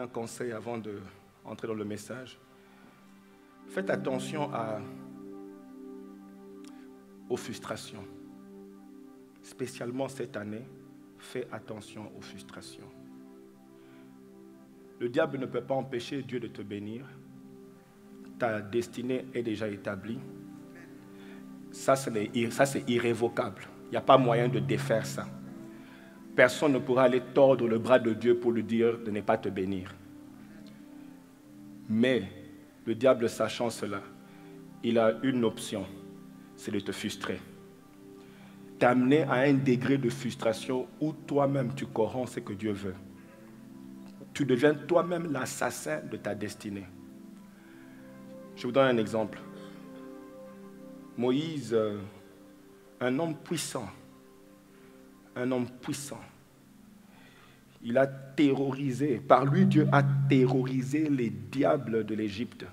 conseil avant d'entrer dans le message. Faites attention aux frustrations. Spécialement cette année, fais attention aux frustrations. Le diable ne peut pas empêcher Dieu de te bénir. Ta destinée est déjà établie. Ça, c'est irrévocable. Il n'y a pas moyen de défaire ça. Personne ne pourra aller tordre le bras de Dieu pour lui dire de ne pas te bénir. Mais le diable, sachant cela, il a une option, c'est de te frustrer. T'amener à un degré de frustration où toi-même tu corromps ce que Dieu veut. Tu deviens toi-même l'assassin de ta destinée. Je vous donne un exemple. Moïse, un homme puissant, il a terrorisé, par lui Dieu a terrorisé les diables de l'Égypte.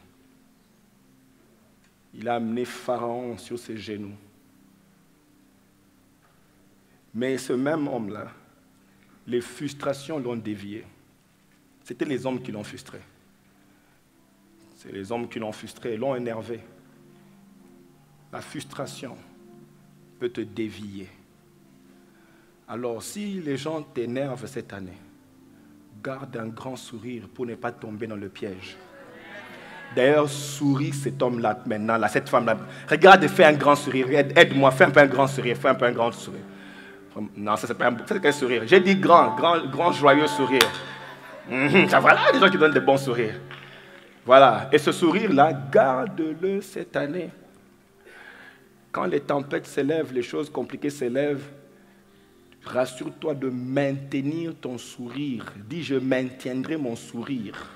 Il a amené Pharaon sur ses genoux. Mais ce même homme-là, les frustrations l'ont dévié. C'était les hommes qui l'ont frustré. C'est les hommes qui l'ont frustré, l'ont énervé. La frustration peut te dévier. Alors, si les gens t'énervent cette année, garde un grand sourire pour ne pas tomber dans le piège. D'ailleurs, souris cet homme-là maintenant, là, cette femme-là. Regarde et fais un grand sourire. Aide-moi, fais un peu un grand sourire. Fais un peu un grand sourire. Non, ça c'est pas un sourire. J'ai dit grand, joyeux sourire. Ça voilà, des gens qui donnent des bons sourires. Voilà. Et ce sourire-là, garde-le cette année. Quand les tempêtes s'élèvent, les choses compliquées s'élèvent, rassure-toi de maintenir ton sourire. Dis, je maintiendrai mon sourire.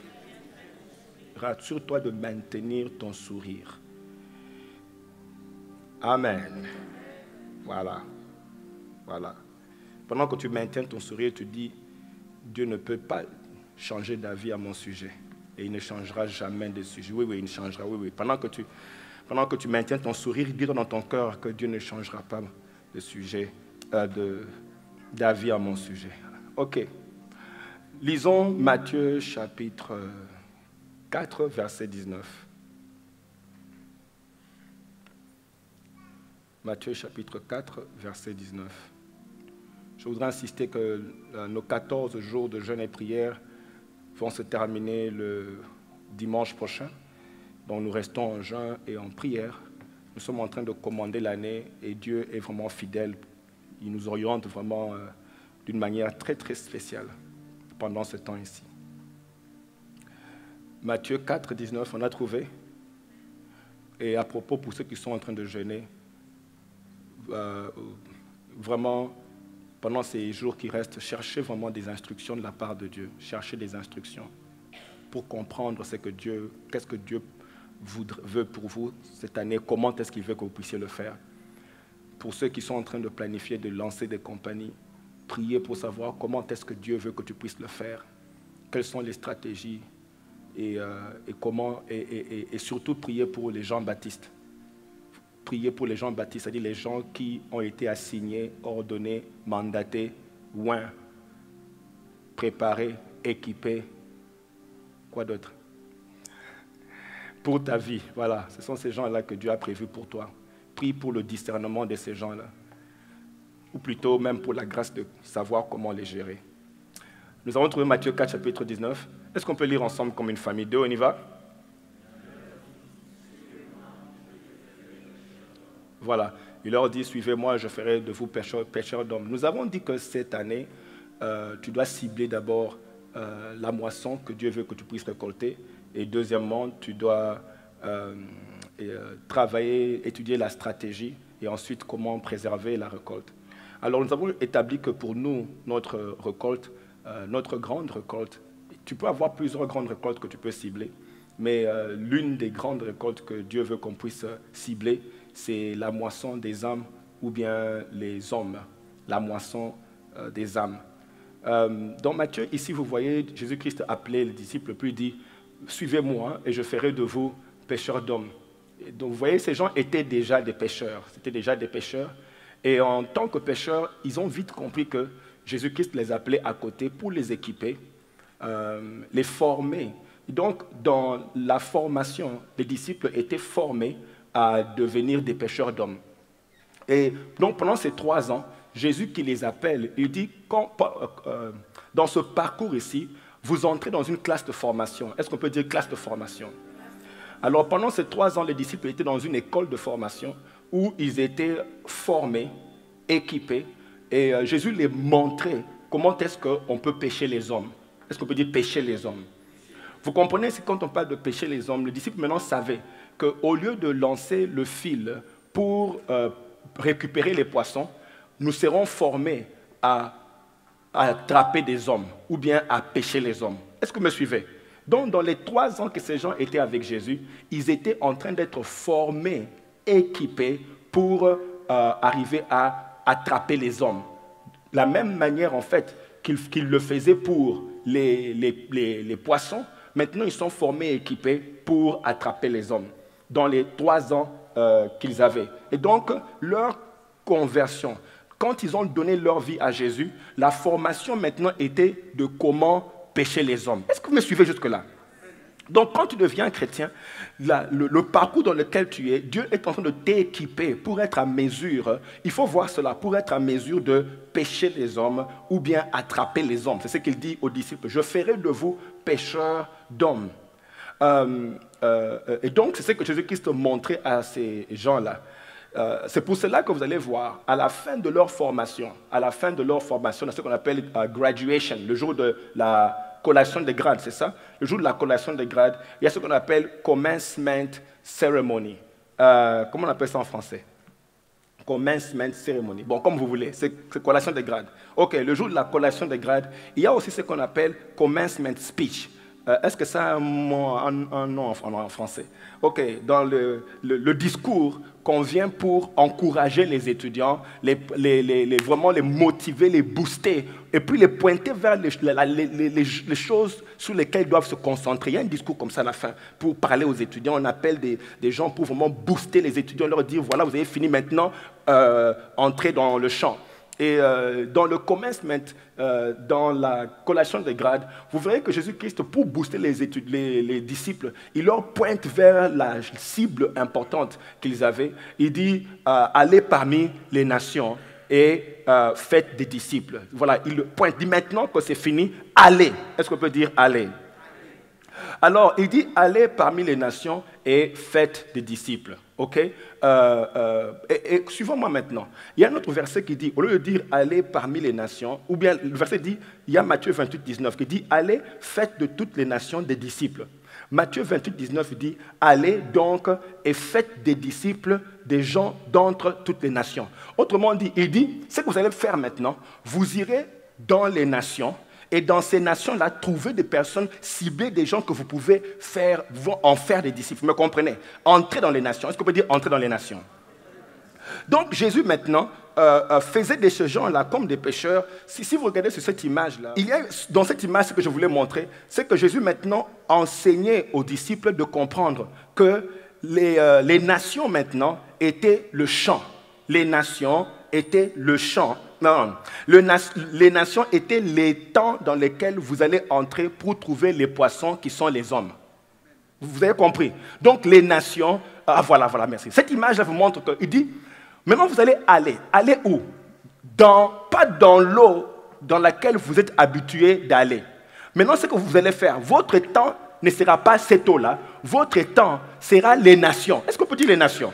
Rassure-toi de maintenir ton sourire. Amen. Voilà. Voilà. Pendant que tu maintiens ton sourire, tu dis, Dieu ne peut pas changer d'avis à mon sujet. Et il ne changera jamais de sujet. Oui, il ne changera. Oui. Pendant que tu maintiens ton sourire, dis-toi dans ton cœur que Dieu ne changera pas de sujet, d'avis à mon sujet. Ok. Lisons Matthieu chapitre 4, verset 19. Matthieu chapitre 4, verset 19. Je voudrais insister que nos 14 jours de jeûne et prière vont se terminer le dimanche prochain. Donc nous restons en jeûne et en prière. Nous sommes en train de commander l'année et Dieu est vraiment fidèle. Il nous oriente vraiment d'une manière très très spéciale pendant ce temps ici. Matthieu 4, 19, on a trouvé. Et à propos, pour ceux qui sont en train de jeûner, vraiment, pendant ces jours qui restent, cherchez vraiment des instructions de la part de Dieu. Cherchez des instructions pour comprendre qu'est-ce que Dieu veut pour vous cette année, comment est-ce qu'il veut que vous puissiez le faire. Pour ceux qui sont en train de planifier de lancer des compagnies, priez pour savoir comment est-ce que Dieu veut que tu puisses le faire, quelles sont les stratégies et surtout priez pour les gens baptistes. Priez pour les gens baptistes, c'est-à-dire les gens qui ont été assignés, ordonnés, mandatés, oints, préparés, équipés. Quoi d'autre? Pour ta vie, voilà. Ce sont ces gens-là que Dieu a prévus pour toi. Prie pour le discernement de ces gens-là. Ou plutôt même pour la grâce de savoir comment les gérer. Nous avons trouvé Matthieu 4, chapitre 19. Est-ce qu'on peut lire ensemble comme une famille? 2, on y va? Voilà. Il leur dit, suivez-moi, je ferai de vous pêcheurs d'hommes. Nous avons dit que cette année, tu dois cibler d'abord la moisson que Dieu veut que tu puisses récolter. Et deuxièmement, tu dois travailler, étudier la stratégie et ensuite comment préserver la récolte. Alors nous avons établi que pour nous, notre récolte, notre grande récolte, tu peux avoir plusieurs grandes récoltes que tu peux cibler, mais l'une des grandes récoltes que Dieu veut qu'on puisse cibler, c'est la moisson des âmes ou bien les hommes, la moisson des âmes. Dans Matthieu, ici, vous voyez, Jésus-Christ appelait les disciples, puis il dit, suivez-moi et je ferai de vous pêcheurs d'hommes. Donc vous voyez, ces gens étaient déjà des pêcheurs, c'était déjà des pêcheurs. Et en tant que pêcheurs, ils ont vite compris que Jésus-Christ les appelait à côté pour les équiper, les former. Donc, dans la formation, les disciples étaient formés à devenir des pêcheurs d'hommes. Et donc, pendant ces 3 ans, Jésus qui les appelle, il dit, dans ce parcours ici, vous entrez dans une classe de formation. Est-ce qu'on peut dire classe de formation? Alors, pendant ces 3 ans, les disciples étaient dans une école de formation où ils étaient formés, équipés, et Jésus les montrait comment est-ce qu'on peut pêcher les hommes. Est-ce qu'on peut dire pêcher les hommes? Vous comprenez, c'est quand on parle de pêcher les hommes, les disciples maintenant savaient qu'au lieu de lancer le fil pour récupérer les poissons, nous serons formés à attraper des hommes ou bien à pêcher les hommes. Est-ce que vous me suivez? Donc, dans les 3 ans que ces gens étaient avec Jésus, ils étaient en train d'être formés, équipés pour arriver à attraper les hommes. La même manière, en fait, qu'ils le faisaient pour les poissons, maintenant, ils sont formés et équipés pour attraper les hommes dans les 3 ans qu'ils avaient. Et donc, leur conversion, quand ils ont donné leur vie à Jésus, la formation maintenant était de comment pêcher les hommes. Est-ce que vous me suivez jusque-là? Donc, quand tu deviens chrétien, le parcours dans lequel tu es, Dieu est en train de t'équiper pour être à mesure, il faut voir cela, pour être à mesure de pêcher les hommes ou bien attraper les hommes. C'est ce qu'il dit aux disciples. Je ferai de vous pêcheurs d'hommes. Et donc, c'est ce que Jésus-Christ montrait à ces gens-là. C'est pour cela que vous allez voir, à la fin de leur formation, dans ce qu'on appelle graduation, le jour de la collation des grades, c'est ça? Le jour de la collation des grades, il y a ce qu'on appelle commencement ceremony. Comment on appelle ça en français? Commencement ceremony. Bon, comme vous voulez, c'est collation des grades. Ok, le jour de la collation des grades, il y a aussi ce qu'on appelle commencement speech. Est-ce que ça a un nom en français? Ok, dans le discours qu'on vient pour encourager les étudiants, vraiment les motiver, les booster, et puis les pointer vers les choses sur lesquelles ils doivent se concentrer. Il y a un discours comme ça à la fin pour parler aux étudiants. On appelle des gens pour vraiment booster les étudiants, leur dire, voilà, vous avez fini maintenant, entrez dans le champ. Et dans le commencement, dans la collation des grades, vous verrez que Jésus-Christ, pour booster les disciples, il leur pointe vers la cible importante qu'ils avaient. Il dit, allez parmi les nations et faites des disciples. Voilà, il pointe, il dit maintenant que c'est fini, allez. Est-ce qu'on peut dire allez? Alors, il dit, allez parmi les nations et faites des disciples. Ok? Et suivons-moi maintenant. Il y a un autre verset qui dit, au lieu de dire allez parmi les nations, ou bien le verset dit, il y a Matthieu 28, 19 qui dit, allez, faites de toutes les nations des disciples. Matthieu 28, 19 dit, allez donc et faites des disciples des gens d'entre toutes les nations. Autrement dit, il dit, ce que vous allez faire maintenant, vous irez dans les nations, et dans ces nations-là, trouver des personnes, cibler des gens que vous pouvez en faire des disciples. Vous me comprenez? Entrer dans les nations. Est-ce qu'on peut dire entrer dans les nations? Donc Jésus maintenant faisait de ces gens-là comme des pécheurs. Si vous regardez sur cette image-là, il y a dans cette image ce que je voulais montrer, c'est que Jésus maintenant enseignait aux disciples de comprendre que les nations maintenant étaient le champ. Les nations étaient le champ. Non, les nations étaient les temps dans lesquels vous allez entrer pour trouver les poissons qui sont les hommes. Vous avez compris? Donc les nations, voilà, merci. Cette image-là vous montre qu'il dit, maintenant vous allez aller. Aller où? Pas dans l'eau dans laquelle vous êtes habitué d'aller. Maintenant, ce que vous allez faire, votre temps ne sera pas cette eau-là, votre temps sera les nations. Est-ce qu'on peut dire les nations?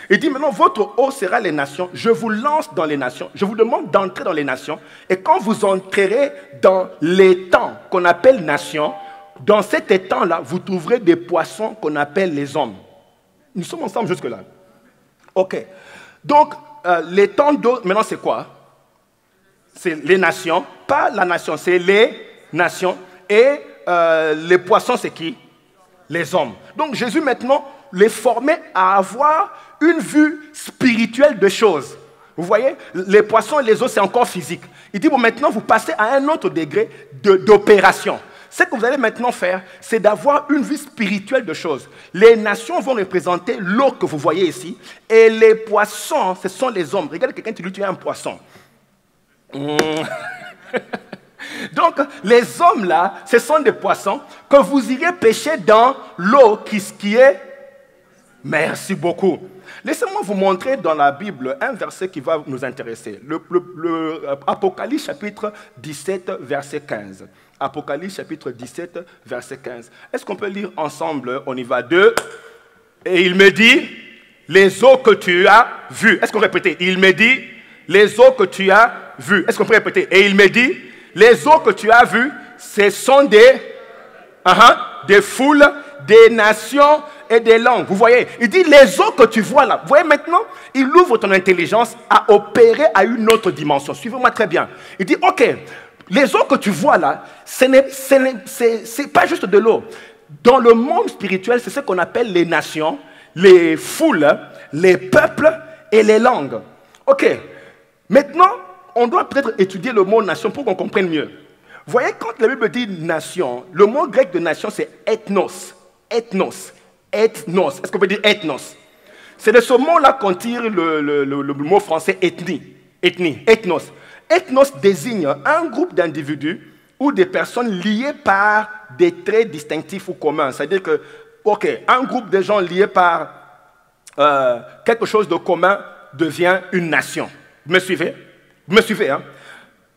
Il dit maintenant, votre eau sera les nations. Je vous lance dans les nations. Je vous demande d'entrer dans les nations. Et quand vous entrerez dans l'étang qu'on appelle nations, dans cet étang-là, vous trouverez des poissons qu'on appelle les hommes. Nous sommes ensemble jusque-là. Ok. Donc, l'étang d'eau, maintenant c'est quoi? C'est les nations. Pas la nation, c'est les nations. Et les poissons, c'est qui? Les hommes. Donc, Jésus maintenant les formait à avoir une vue spirituelle de choses. Vous voyez, les poissons et les eaux, c'est encore physique. Il dit, bon, maintenant, vous passez à un autre degré d'opération. Ce que vous allez maintenant faire, c'est d'avoir une vue spirituelle de choses. Les nations vont représenter l'eau que vous voyez ici, et les poissons, ce sont les hommes. Regarde quelqu'un, tu lui dis un poisson. Donc, les hommes là, ce sont des poissons que vous irez pêcher dans l'eau qui est... Merci beaucoup. Laissez-moi vous montrer dans la Bible un verset qui va nous intéresser. Apocalypse chapitre 17, verset 15. Apocalypse chapitre 17, verset 15. Est-ce qu'on peut lire ensemble? On y va, 2. Et il me dit, les eaux que tu as vues. Est-ce qu'on peut répéter? Il me dit, les eaux que tu as vues. Est-ce qu'on peut répéter? Et il me dit, les eaux que tu as vues, ce sont des foules, des nations et des langues. Vous voyez, il dit les eaux que tu vois là. Vous voyez maintenant, il ouvre ton intelligence à opérer à une autre dimension. Suivez-moi très bien. Il dit, ok, les eaux que tu vois là, c'est pas juste de l'eau. Dans le monde spirituel, c'est ce qu'on appelle les nations, les foules, les peuples et les langues. Ok, maintenant, on doit peut-être étudier le mot nation pour qu'on comprenne mieux. Vous voyez, quand la Bible dit nation, le mot grec de nation, c'est ethnos. Ethnos. Ethnos. Est-ce qu'on peut dire ethnos? C'est de ce mot-là qu'on tire le mot français ethnie. Ethnie. Ethnos. Ethnos désigne un groupe d'individus ou des personnes liées par des traits distinctifs ou communs. C'est-à-dire que, ok, un groupe de gens liés par quelque chose de commun devient une nation. Vous me suivez? Vous me suivez, hein?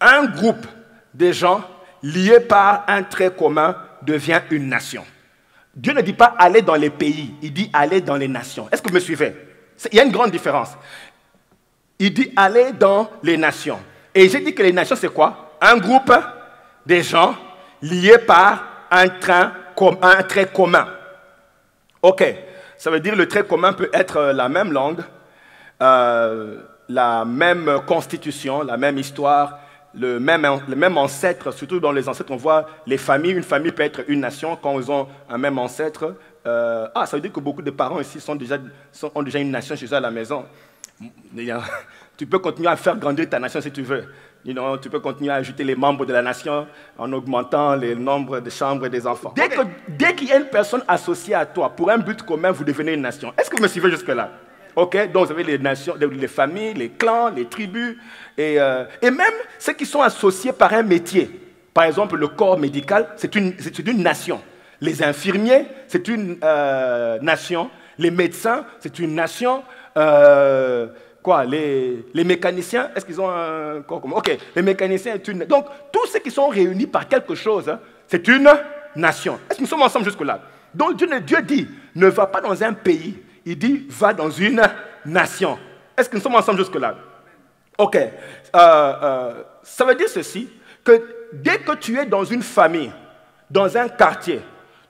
Un groupe de gens liés par un trait commun devient une nation. Dieu ne dit pas aller dans les pays, il dit aller dans les nations. Est-ce que vous me suivez? Il y a une grande différence. Il dit aller dans les nations. Et j'ai dit que les nations, c'est quoi? Un groupe de gens liés par un trait commun. Ok, ça veut dire que le trait commun peut être la même langue, la même constitution, la même histoire, le même ancêtre. Surtout dans les ancêtres, on voit les familles. Une famille peut être une nation quand ils ont un même ancêtre. Ça veut dire que beaucoup de parents ici ont déjà une nation chez eux à la maison. Tu peux continuer à faire grandir ta nation si tu veux. Tu peux continuer à ajouter les membres de la nation en augmentant le nombre de chambres des enfants. Dès qu'il y a une personne associée à toi pour un but commun, vous devenez une nation. Est-ce que vous me suivez jusque-là? Ok, donc vous avez les nations, les familles, les clans, les tribus, et même ceux qui sont associés par un métier. Par exemple, le corps médical, c'est une nation. Les infirmiers, c'est une nation. Les médecins, c'est une nation. Les mécaniciens, est-ce qu'ils ont un corps commun? Ok, les mécaniciens, c'est une... Donc, tous ceux qui sont réunis par quelque chose, c'est une nation. Est-ce que nous sommes ensemble jusque-là? Donc, Dieu dit, ne va pas dans un pays. Il dit, va dans une nation. Est-ce que nous sommes ensemble jusque-là? Ok. Ça veut dire ceci, que dès que tu es dans une famille, dans un quartier,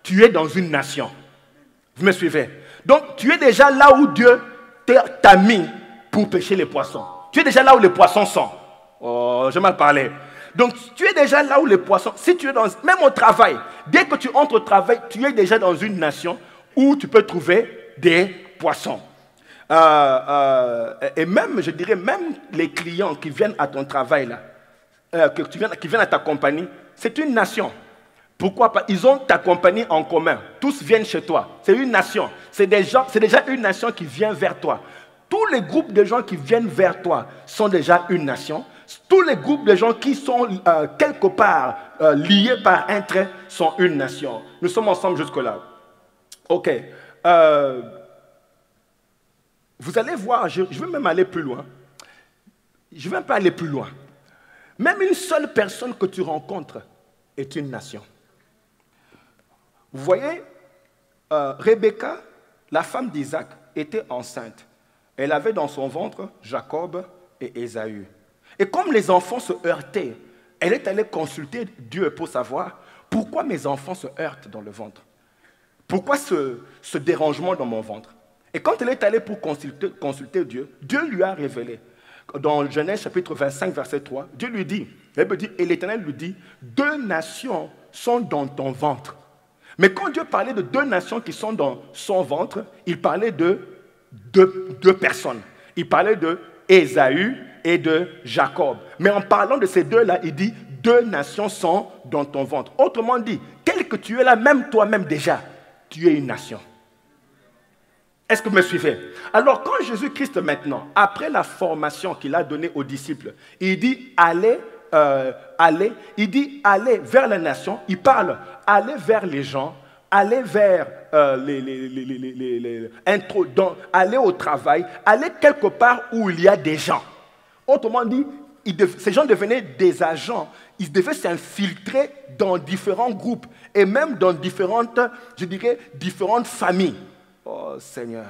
tu es dans une nation. Vous me suivez? Donc, tu es déjà là où Dieu t'a mis pour pêcher les poissons. Tu es déjà là où les poissons sont. Oh, j'ai mal parlé. Donc, tu es déjà là où les poissons... Si tu es même au travail, dès que tu entres au travail, tu es déjà dans une nation où tu peux trouver des poissons. Et même, je dirais, même les clients qui viennent à ton travail, là, qui viennent à ta compagnie, c'est une nation. Pourquoi pas? Ils ont ta compagnie en commun. Tous viennent chez toi. C'est une nation. C'est déjà une nation qui vient vers toi. Tous les groupes de gens qui viennent vers toi sont déjà une nation. Tous les groupes de gens qui sont quelque part liés par un trait sont une nation. Nous sommes ensemble jusque-là. Ok. Vous allez voir, je vais même aller plus loin. Je vais un peu aller plus loin. Même une seule personne que tu rencontres est une nation. Vous voyez, Rebecca, la femme d'Isaac, était enceinte. Elle avait dans son ventre Jacob et Ésaü. Et comme les enfants se heurtaient, elle est allée consulter Dieu pour savoir pourquoi mes enfants se heurtent dans le ventre. Pourquoi ce dérangement dans mon ventre? Et quand elle est allée pour consulter Dieu, Dieu lui a révélé. Dans Genèse chapitre 25, verset 3, Dieu lui dit, et l'Éternel lui dit, 2 nations sont dans ton ventre. Mais quand Dieu parlait de 2 nations qui sont dans son ventre, il parlait de deux personnes. Il parlait de Ésaü et de Jacob. Mais en parlant de ces deux-là, il dit, 2 nations sont dans ton ventre. Autrement dit, tel que tu es là, même toi-même déjà, tu es une nation. Est-ce que vous me suivez? Alors, quand Jésus-Christ maintenant, après la formation qu'il a donnée aux disciples, il dit, allez aller, il dit aller vers les nations, il parle aller vers les gens, aller vers aller au travail, aller quelque part où il y a des gens. Autrement dit, ces gens devenaient des agents, ils devaient s'infiltrer dans différents groupes et même dans différentes familles. Oh Seigneur.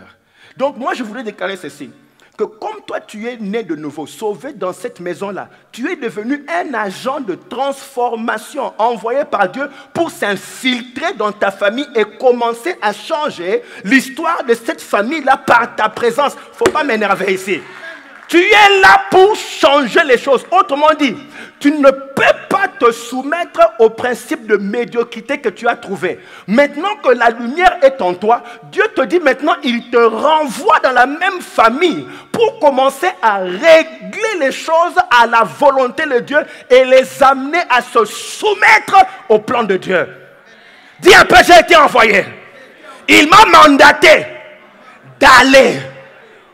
Donc moi je voulais déclarer ceci, que comme toi tu es né de nouveau, sauvé dans cette maison-là, tu es devenu un agent de transformation envoyé par Dieu pour s'infiltrer dans ta famille et commencer à changer l'histoire de cette famille-là par ta présence. Il ne faut pas m'énerver ici. Tu es là pour changer les choses. Autrement dit, tu ne peux pas te soumettre au principe de médiocrité que tu as trouvé. Maintenant que la lumière est en toi, Dieu te dit maintenant, il te renvoie dans la même famille pour commencer à régler les choses à la volonté de Dieu et les amener à se soumettre au plan de Dieu. Dis un peu, j'ai été envoyé. Il m'a mandaté d'aller.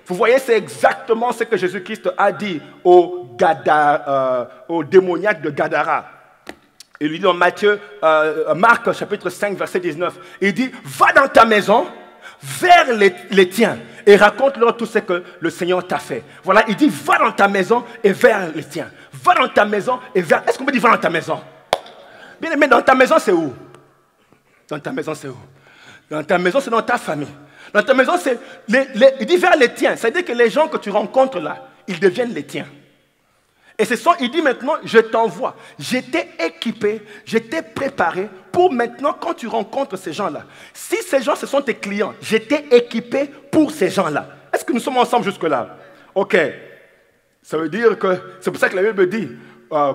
Vous voyez, c'est exactement ce que Jésus-Christ a dit au démoniaque de Gadara. Il lui dit dans Marc chapitre 5, verset 19, il dit, va dans ta maison, vers les tiens, et raconte-leur tout ce que le Seigneur t'a fait. Voilà, il dit, va dans ta maison et vers les tiens. Va dans ta maison et vers... Est-ce qu'on peut dire va dans ta maison? Bien aimé, dans ta maison, c'est où? Dans ta maison, c'est où? Dans ta maison, c'est dans ta famille. Dans ta maison, c'est il dit vers les tiens. C'est-à-dire que les gens que tu rencontres là, ils deviennent les tiens. Et il dit maintenant, je t'envoie. J'étais équipé, j'étais préparé pour maintenant, quand tu rencontres ces gens-là. Si ces gens, ce sont tes clients, j'étais équipé pour ces gens-là. Est-ce que nous sommes ensemble jusque-là? Ok. Ça veut dire que, c'est pour ça que la Bible dit,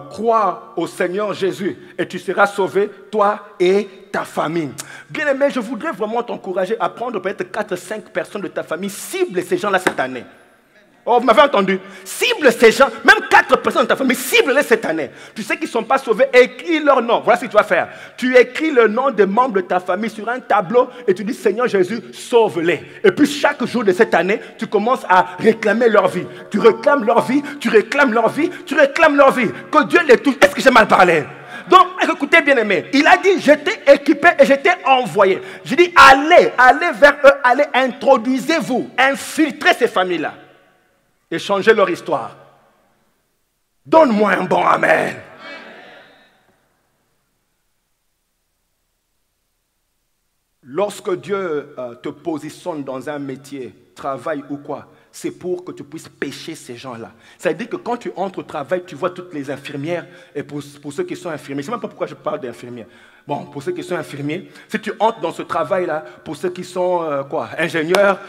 crois au Seigneur Jésus et tu seras sauvé, toi et ta famille. Bien aimé, je voudrais vraiment t'encourager à prendre peut-être 4-5 personnes de ta famille, cible ces gens-là cette année. Oh, vous m'avez entendu? Cible ces gens, même 4 personnes de ta famille, cible-les cette année. Tu sais qu'ils ne sont pas sauvés, écris leur nom. Voilà ce que tu vas faire. Tu écris le nom des membres de ta famille sur un tableau et tu dis, Seigneur Jésus, sauve-les. Et puis chaque jour de cette année, tu commences à réclamer leur vie. Tu réclames leur vie, tu réclames leur vie, tu réclames leur vie. Que Dieu les touche. Est-ce que j'ai mal parlé? Donc, écoutez bien aimé, il a dit, j'étais équipé et j'étais envoyé. J'ai dit, allez vers eux, allez, introduisez-vous, infiltrez ces familles-là. Et changer leur histoire. Donne-moi un bon amen. Lorsque Dieu te positionne dans un métier, travail ou quoi, c'est pour que tu puisses pêcher ces gens-là. Ça veut dire que quand tu entres au travail, tu vois toutes les infirmières, et pour ceux qui sont infirmiers, je ne sais même pas pourquoi je parle d'infirmières. Bon, pour ceux qui sont infirmiers, si tu entres dans ce travail-là, pour ceux qui sont ingénieurs,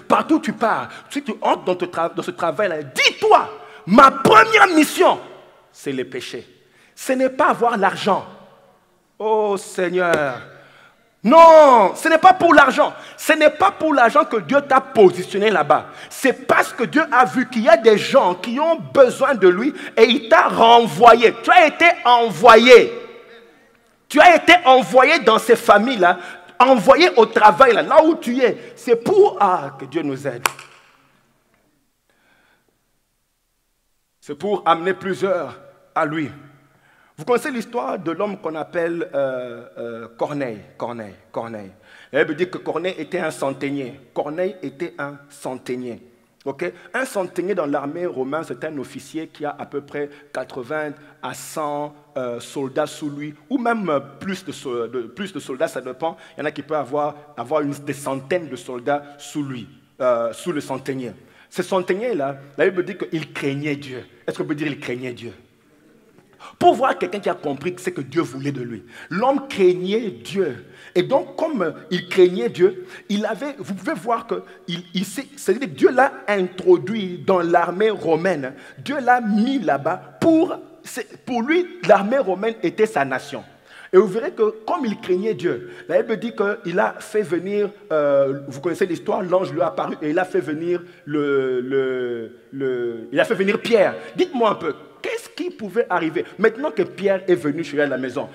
partout où tu pars, si tu entres dans ce travail-là, dis-toi, ma première mission, c'est les péchés. Ce n'est pas avoir l'argent. Oh Seigneur. Non, ce n'est pas pour l'argent. Ce n'est pas pour l'argent que Dieu t'a positionné là-bas. C'est parce que Dieu a vu qu'il y a des gens qui ont besoin de lui et il t'a renvoyé. Tu as été envoyé. Tu as été envoyé dans ces familles-là, envoyé au travail, là où tu es. C'est pour que Dieu nous aide. C'est pour amener plusieurs à lui. Vous connaissez l'histoire de l'homme qu'on appelle Corneille. La Bible dit que Corneille était un centenier. Corneille était un centenier. Okay? Un centenier dans l'armée romaine, c'est un officier qui a à peu près 80 à 100 soldats sous lui, ou même plus de soldats, ça dépend. Il y en a qui peuvent avoir des centaines de soldats sous lui, sous le centenier. Ce centenier-là, la Bible dit qu'il craignait Dieu. Est-ce qu'on peut dire qu'il craignait Dieu? Pour voir quelqu'un qui a compris ce que Dieu voulait de lui. L'homme craignait Dieu. Et donc, comme il craignait Dieu, vous pouvez voir que c'est-à-dire que Dieu l'a introduit dans l'armée romaine. Dieu l'a mis là-bas pour lui, l'armée romaine était sa nation. Et vous verrez que comme il craignait Dieu, la Bible dit qu'il a fait venir, vous connaissez l'histoire, l'ange lui a apparu et il a fait venir il a fait venir Pierre. Dites-moi un peu, qu'est-ce qui pouvait arriver maintenant que Pierre est venu chez lui à la maison?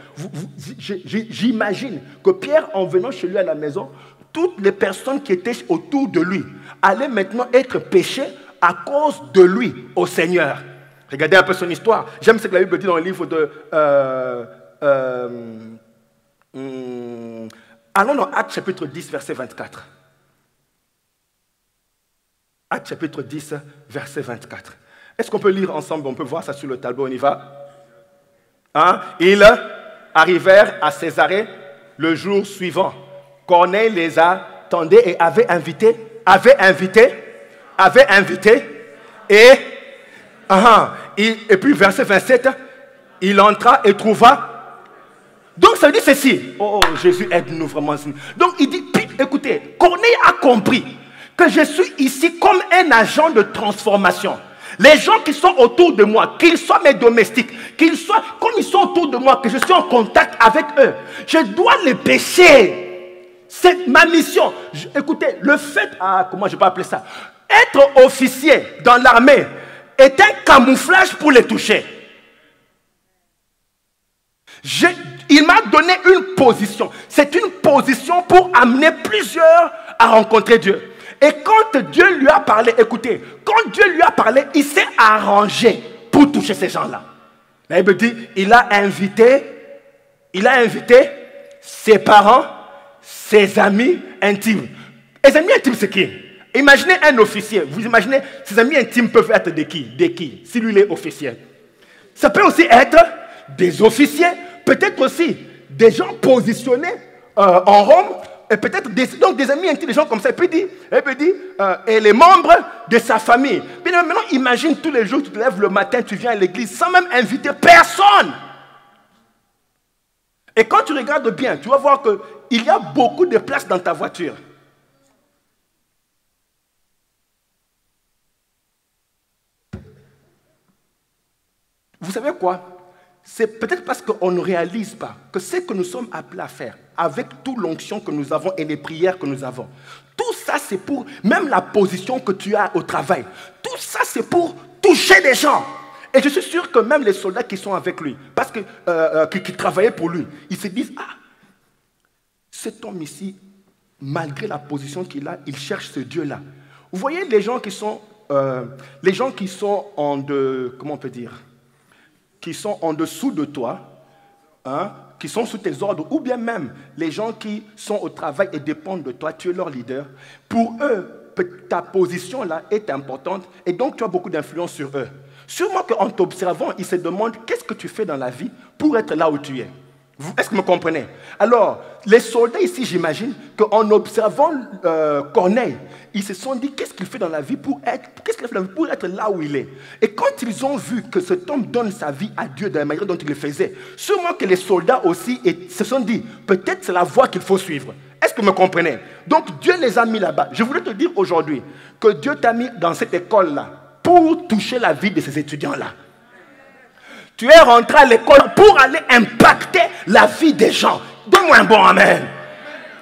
J'imagine que Pierre, en venant chez lui à la maison, toutes les personnes qui étaient autour de lui allaient maintenant être péchées à cause de lui au Seigneur. Regardez un peu son histoire. J'aime ce que la Bible dit dans le livre de... allons dans Actes chapitre 10, verset 24. Actes chapitre 10, verset 24. Est-ce qu'on peut lire ensemble? On peut voir ça sur le tableau, on y va. Hein? Ils arrivèrent à Césarée le jour suivant. Corneille les attendait et avait invité. Et puis verset 27, il entra et trouva. Donc ça veut dire ceci. Oh Jésus, aide-nous vraiment. Donc il dit, écoutez, Corneille a compris que je suis ici comme un agent de transformation. Les gens qui sont autour de moi, qu'ils soient mes domestiques, qu'ils soient comme ils sont autour de moi, que je suis en contact avec eux, je dois les pêcher. C'est ma mission. Écoutez, le fait, comment je peux appeler ça? Être officier dans l'armée est un camouflage pour les toucher. Il m'a donné une position. C'est une position pour amener plusieurs à rencontrer Dieu. Et quand Dieu lui a parlé, écoutez, quand Dieu lui a parlé, il s'est arrangé pour toucher ces gens-là. La Bible dit, il a invité ses parents, ses amis intimes. Les amis intimes, c'est qui? Imaginez un officier. Vous imaginez, ses amis intimes peuvent être de qui? Si lui, il est officier. Ça peut aussi être des officiers, peut-être aussi des gens positionnés en Rome, et peut-être des amis intimes, des gens comme ça. Et puis il dit, et les membres de sa famille. Bien, maintenant, imagine tous les jours, tu te lèves le matin, tu viens à l'église sans même inviter personne. Et quand tu regardes bien, tu vas voir qu'il y a beaucoup de place dans ta voiture. Vous savez quoi? C'est peut-être parce qu'on ne réalise pas que ce que nous sommes appelés à faire, avec toute l'onction que nous avons et les prières que nous avons, tout ça c'est pour, même la position que tu as au travail, tout ça c'est pour toucher les gens. Et je suis sûr que même les soldats qui sont avec lui, parce que, qui travaillaient pour lui, ils se disent, cet homme ici, malgré la position qu'il a, il cherche ce Dieu-là. Vous voyez les gens qui sont comment on peut dire, qui sont en dessous de toi, hein, qui sont sous tes ordres, ou bien même les gens qui sont au travail et dépendent de toi, tu es leur leader. Pour eux, ta position là est importante et donc tu as beaucoup d'influence sur eux. Sûrement qu'en t'observant, ils se demandent qu'est-ce que tu fais dans la vie pour être là où tu es. Est-ce que vous me comprenez? Alors, les soldats ici, j'imagine qu'en observant Corneille, ils se sont dit qu'est-ce qu'il fait dans la vie pour être là où il est. Et quand ils ont vu que cet homme donne sa vie à Dieu de la manière dont il le faisait, sûrement que les soldats aussi se sont dit peut-être c'est la voie qu'il faut suivre. Est-ce que vous me comprenez? Donc Dieu les a mis là-bas. Je voulais te dire aujourd'hui que Dieu t'a mis dans cette école-là pour toucher la vie de ces étudiants-là. Tu es rentré à l'école pour aller impacter la vie des gens. Donne-moi un bon amen.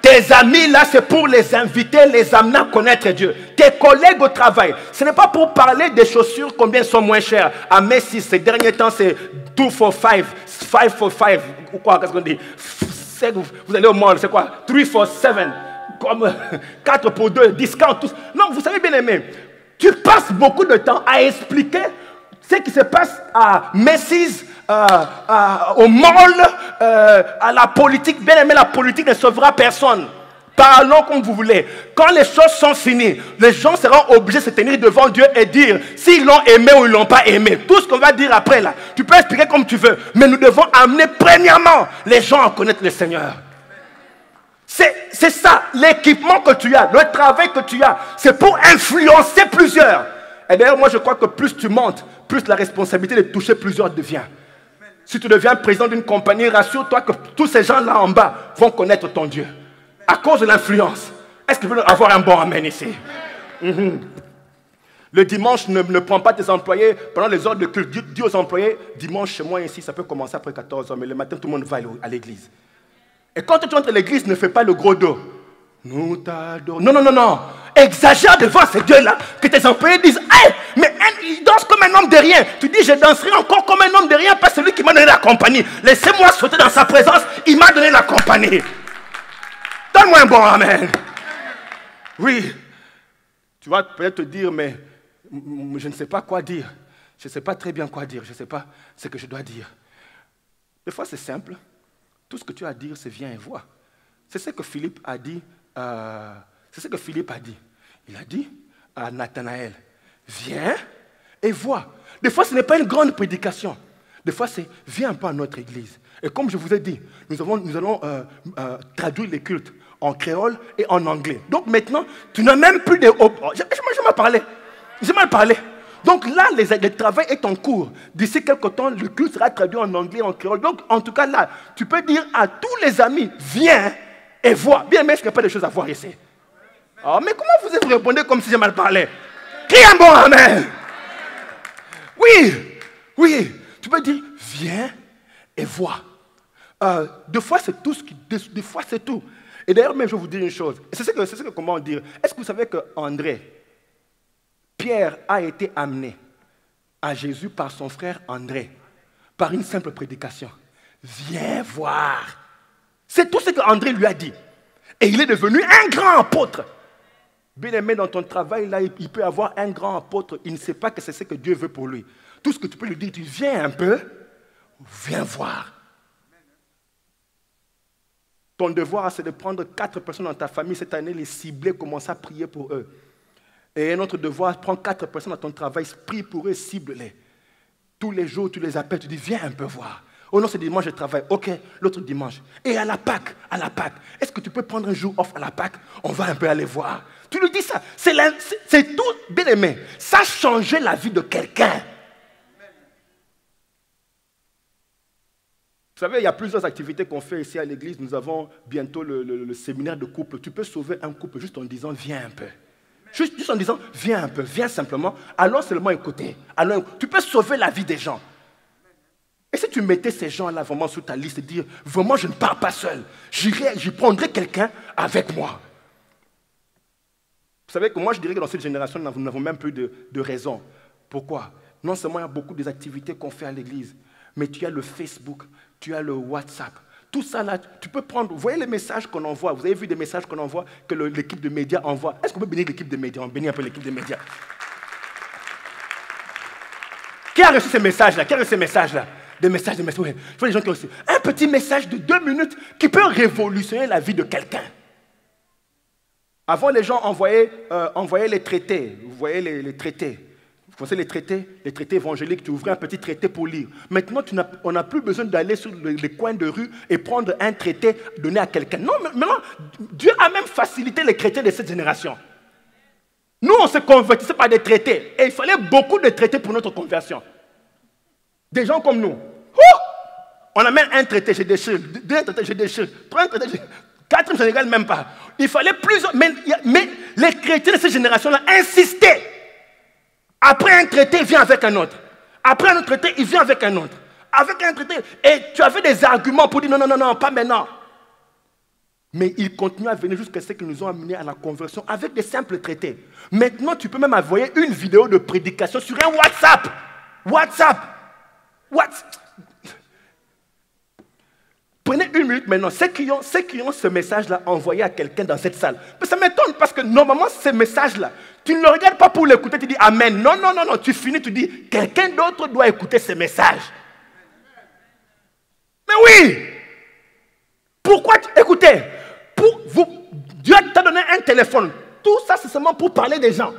Tes amis là, c'est pour les inviter, les amener à connaître Dieu. Tes collègues au travail, ce n'est pas pour parler des chaussures, combien sont moins chères. À Messi, ces derniers temps, c'est 2 for 5, 5 for 5, ou quoi, qu'est-ce qu'on dit? Vous allez au mall, c'est quoi? 3 for 7, comme 4 pour 2, discount, tous. Non, vous savez bien aimé, tu passes beaucoup de temps à expliquer ce qui se passe à Macy's, au mall, à la politique. Bien aimé, la politique ne sauvera personne. Parlons comme vous voulez. Quand les choses sont finies, les gens seront obligés de se tenir devant Dieu et dire s'ils l'ont aimé ou ils ne l'ont pas aimé. Tout ce qu'on va dire après là, tu peux expliquer comme tu veux, mais nous devons amener premièrement les gens à connaître le Seigneur. C'est ça, l'équipement que tu as, le travail que tu as, c'est pour influencer plusieurs. Et d'ailleurs, moi je crois que plus tu montes, plus la responsabilité de toucher plusieurs devient. Si tu deviens président d'une compagnie, rassure-toi que tous ces gens-là en bas vont connaître ton Dieu. À cause de l'influence. Est-ce que tu veux avoir un bon amen ici? Le dimanche, ne prends pas tes employés pendant les heures de culte. Dis aux employés, dimanche chez moi ici, ça peut commencer après 14h, mais le matin, tout le monde va à l'église. Et quand tu entres à l'église, ne fais pas le gros dos. Nous t'adorons. Non, non, non, non. Exagère devant ces dieux-là. Que tes employés disent, hey, mais il danse comme un homme de rien. Tu dis, je danserai encore comme un homme de rien, pas celui qui m'a donné la compagnie. Laissez-moi sauter dans sa présence. Il m'a donné la compagnie. Donne-moi un bon amen. Oui. Tu vas peut-être te dire, mais je ne sais pas quoi dire. Je ne sais pas très bien quoi dire, je ne sais pas ce que je dois dire. Des fois, c'est simple. Tout ce que tu as à dire, c'est viens et vois. C'est ce que Philippe a dit. Il a dit à Nathanaël, viens et vois. Des fois, ce n'est pas une grande prédication. Des fois, c'est viens un peu à notre église. Et comme je vous ai dit, nous allons traduire les cultes en créole et en anglais. Donc maintenant, tu n'as même plus de... J'ai mal parlé. Donc là, le travail est en cours. D'ici quelques temps, le culte sera traduit en anglais et en créole. Donc en tout cas là, tu peux dire à tous les amis, viens et vois. Bien, mais est-ce qu'il n'y a pas de choses à voir ici? Oh, mais comment vous répondez comme si j'ai mal parlé? Crie un bon amen. Oui. Tu peux dire, viens et vois. Des fois, c'est tout. Des fois, c'est tout. Et d'ailleurs, même, je vais vous dire une chose. C'est ce que comment dire. Est-ce que vous savez que Pierre a été amené à Jésus par son frère André, par une simple prédication. Viens voir. C'est tout ce qu'André lui a dit. Et il est devenu un grand apôtre. Bien-aimé, dans ton travail, là, il peut avoir un grand apôtre. Il ne sait pas que c'est ce que Dieu veut pour lui. Tout ce que tu peux lui dire, tu viens un peu, viens voir. Ton devoir, c'est de prendre 4 personnes dans ta famille cette année, les cibler, commencer à prier pour eux. Et un autre devoir, prends 4 personnes dans ton travail, prie pour eux, cible-les. Tous les jours, tu les appelles, tu dis, viens un peu voir. Oh non, c'est dimanche, je travaille. Ok, l'autre dimanche. Et à la Pâque, est-ce que tu peux prendre un jour off à la Pâque? On va un peu aller voir. Tu lui dis ça. C'est tout, bien aimé. Ça a changé la vie de quelqu'un. Vous savez, il y a plusieurs activités qu'on fait ici à l'église. Nous avons bientôt le séminaire de couple. Tu peux sauver un couple juste en disant, viens un peu. Juste en disant, viens un peu, viens simplement. Allons seulement écouter. Tu peux sauver la vie des gens. Et si tu mettais ces gens-là vraiment sur ta liste et dire, vraiment, je ne pars pas seul. Je prendrai quelqu'un avec moi. Vous savez que moi, je dirais que dans cette génération, nous n'avons même plus de raison. Pourquoi? Non seulement il y a beaucoup d'activités qu'on fait à l'église, mais tu as le Facebook, tu as le WhatsApp. Tout ça là, tu peux prendre, vous voyez les messages qu'on envoie, vous avez vu des messages qu'on envoie, que l'équipe de médias envoie. Est-ce qu'on peut bénir l'équipe de médias? On bénit un peu l'équipe de médias. Qui a reçu ces messages-là? Des messages. Il faut les gens qui ont reçu. Un petit message de 2 minutes qui peut révolutionner la vie de quelqu'un. Avant, les gens envoyaient les traités. Vous voyez les traités. Vous connaissez les traités évangéliques, tu ouvrais un petit traité pour lire. Maintenant, on n'a plus besoin d'aller sur les coins de rue et prendre un traité donné à quelqu'un. Non, maintenant, Dieu a même facilité les chrétiens de cette génération. Nous, on se convertissait par des traités. Et il fallait beaucoup de traités pour notre conversion. Des gens comme nous. On amène un traité, je déchire. 2 traités, je déchire. 3 traités, 4, je ne regarde même pas. Il fallait plusieurs... Mais les chrétiens de cette génération-là insistaient. Après un traité, il vient avec un autre. Après un autre traité, il vient avec un autre. Avec un traité. Et tu avais des arguments pour dire non, pas maintenant. Mais ils continuent à venir jusqu'à ce qu'ils nous ont amenés à la conversion avec des simples traités. Maintenant, tu peux même envoyer une vidéo de prédication sur un WhatsApp. Prenez 1 minute maintenant. Ceux qui ont ce message-là envoyé à quelqu'un dans cette salle. Mais ça m'étonne parce que normalement, ces messages-là, tu ne le regardes pas pour l'écouter, tu dis Amen. Non. Tu finis, tu dis quelqu'un d'autre doit écouter ces messages. Mais oui! Pourquoi écoutez, Dieu t'a donné un téléphone. Tout ça, c'est seulement pour parler des gens.